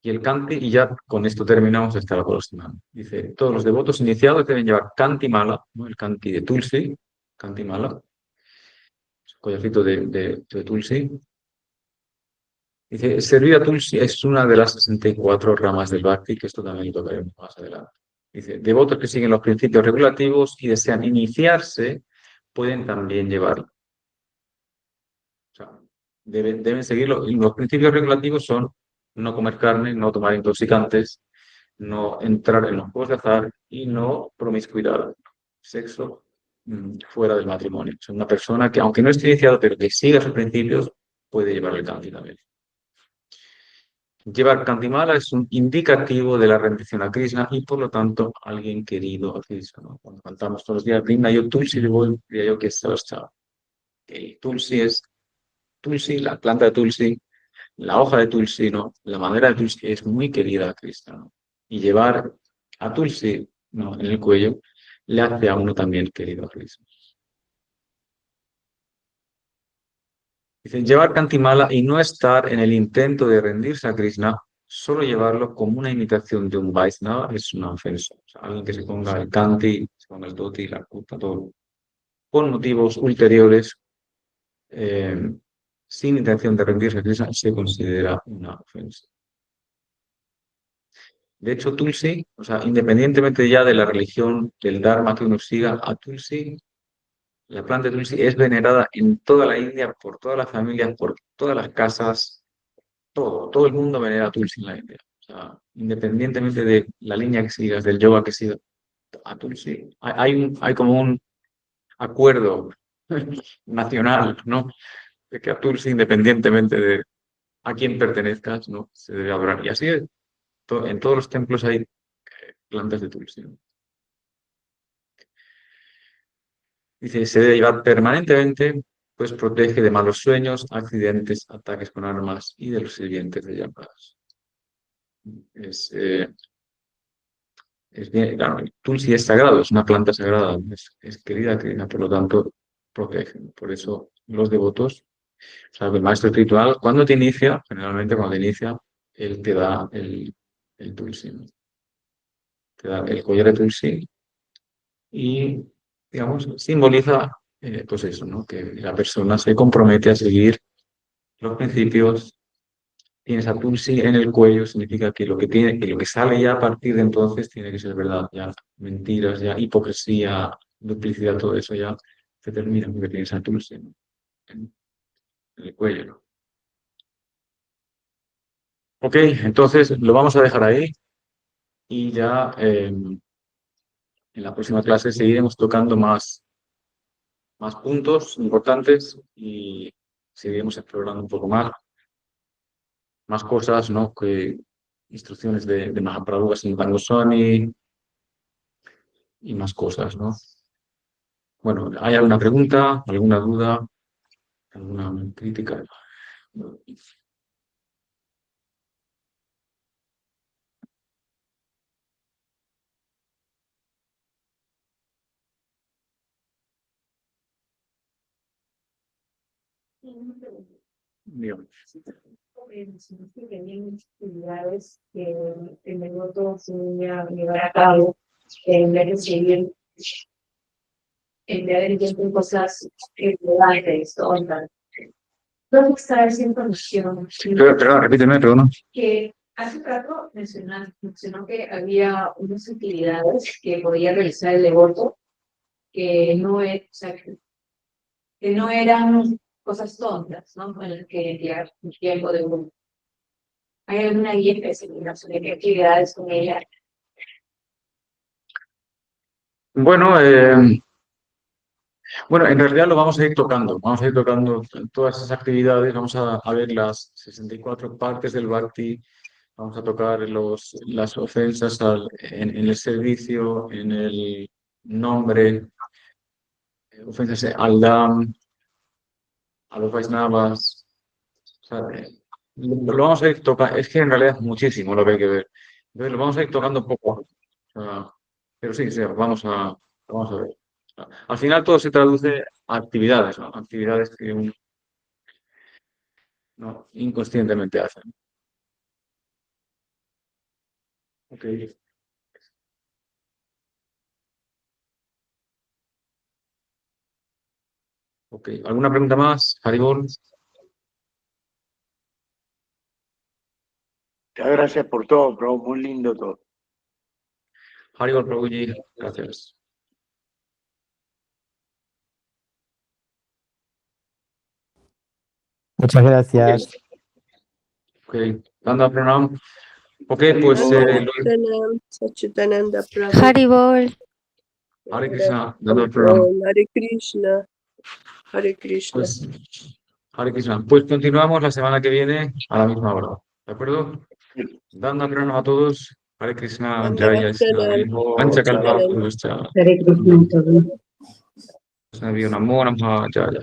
[SPEAKER 1] Y el Kanti, y ya con esto terminamos esta próxima. Dice, todos los devotos iniciados deben llevar Kanti Mala, ¿no? El Kanti de Tulsi, Kanti Mala, collarcito de Tulsi. Dice, servir a Tulsi es una de las 64 ramas del Bhakti, que esto también lo tocaremos más adelante. Dice, devotos que siguen los principios regulativos y desean iniciarse, pueden también llevarlo. O sea, deben seguirlo. Y los principios regulativos son no comer carne, no tomar intoxicantes, no entrar en los juegos de azar y no promiscuidad, sexo fuera del matrimonio. O sea, una persona que, aunque no esté iniciado, pero que siga sus principios, puede llevar el Kanti también. Llevar Kantimala es un indicativo de la rendición a Krishna y por lo tanto alguien querido a Krishna, ¿no? Cuando cantamos todos los días Vrinda yo Tulsi Devol, diría yo que es el Tulsi es Tulsi, la planta de Tulsi, la hoja de Tulsi, ¿no? La madera de Tulsi es muy querida a Krishna, ¿no? Y llevar a Tulsi, ¿no? En el cuello le hace a uno también querido a Krishna. Dice, llevar Kantimala y no estar en el intento de rendirse a Krishna, solo llevarlo como una imitación de un Vaishnava es una ofensa. O sea, alguien que se ponga el Kanti, se ponga el Dhoti, la Kurta, todo, por motivos ulteriores, eh, sin intención de rendirse a Krishna, se considera una ofensa. De hecho, Tulsi, o sea, independientemente ya de la religión, del Dharma que uno siga, a Tulsi, la planta de Tulsi es venerada en toda la India, por todas las familias, por todas las casas. Todo el mundo venera a Tulsi en la India. O sea, independientemente de la línea que sigas, del yoga que sigas, a Tulsi. Hay como un acuerdo nacional, ¿no? De que a Tulsi, independientemente de a quién pertenezcas, ¿no? Se debe adorar. Y así es. En todos los templos hay plantas de Tulsi, ¿no? Dice, se debe llevar permanentemente, pues protege de malos sueños, accidentes, ataques con armas y de los sirvientes de llamadas. Es, Es bien, claro, el Tulsi es sagrado, es una planta sagrada, es querida, querida, por lo tanto, protege. Por eso los devotos, o sea, el maestro espiritual, cuando te inicia, generalmente cuando te inicia, él te da el Tulsi, ¿no? Te da el collar de Tulsi y, digamos, simboliza, pues eso, ¿no? Que la persona se compromete a seguir los principios. Tienes a Tulsi en el cuello, significa que lo que tiene, que lo que sale ya a partir de entonces tiene que ser verdad, ya mentiras, ya hipocresía, duplicidad, todo eso ya se termina porque tienes a Tulsi, ¿no? En el cuello, ¿no? Ok, entonces lo vamos a dejar ahí y ya en la próxima clase seguiremos tocando más puntos importantes y seguiremos explorando un poco más cosas, ¿no? Que instrucciones de Mahaprabhu, Srinivas Goswami y más cosas, ¿no? Bueno, ¿hay alguna pregunta, alguna duda, alguna crítica? Dígame.
[SPEAKER 3] Mencionaste que tenían actividades que el devoto se debía llevar a cabo en vez de seguir en vez de tiempo cosas relevantes, tontas. ¿Dónde está esa información?
[SPEAKER 1] Perdón, repíteme, perdón.
[SPEAKER 3] Que hace rato mencionó que había unas actividades que podía realizar el devoto que no, o sea, que no eran cosas tontas, ¿no? En las que enviar el tiempo de uno. ¿Hay alguna guía específica sobre qué actividades con ella?
[SPEAKER 1] Bueno, bueno, en realidad lo vamos a ir tocando. Vamos a ir tocando todas esas actividades. Vamos a ver las 64 partes del Bhakti. Vamos a tocar las ofensas en el servicio, en el nombre, ofensas al Dham, a los Vaishnavas. O sea, lo vamos a ir tocando. Es que en realidad es muchísimo lo que hay que ver. Entonces lo vamos a ir tocando poco a poco. O sea, pero sí, vamos a ver. Al final todo se traduce a actividades, ¿no? Actividades que uno, ¿no? Inconscientemente hace. Ok, ok. ¿Alguna pregunta más, Haribol?
[SPEAKER 2] Muchas gracias por todo, bro. Muy lindo todo.
[SPEAKER 1] Haribol Prabhuji, gracias.
[SPEAKER 5] Muchas gracias.
[SPEAKER 1] Ok, Danda Pranam. Ok, pues
[SPEAKER 6] Pranam, Sachidananda Prabhu.
[SPEAKER 4] Haribol.
[SPEAKER 1] Hare Krishna, Danda Pranam.
[SPEAKER 6] Hare Krishna. Hare Krishna.
[SPEAKER 1] Pues, Hare Krishna. Pues continuamos la semana que viene a la misma hora. ¿De acuerdo? Dando gracias a todos. Hare Krishna,
[SPEAKER 6] Vande
[SPEAKER 1] Jaya
[SPEAKER 6] Vatsana.
[SPEAKER 1] Panchakalpa,
[SPEAKER 6] Vatsana.
[SPEAKER 1] Namo Namah, Jaya.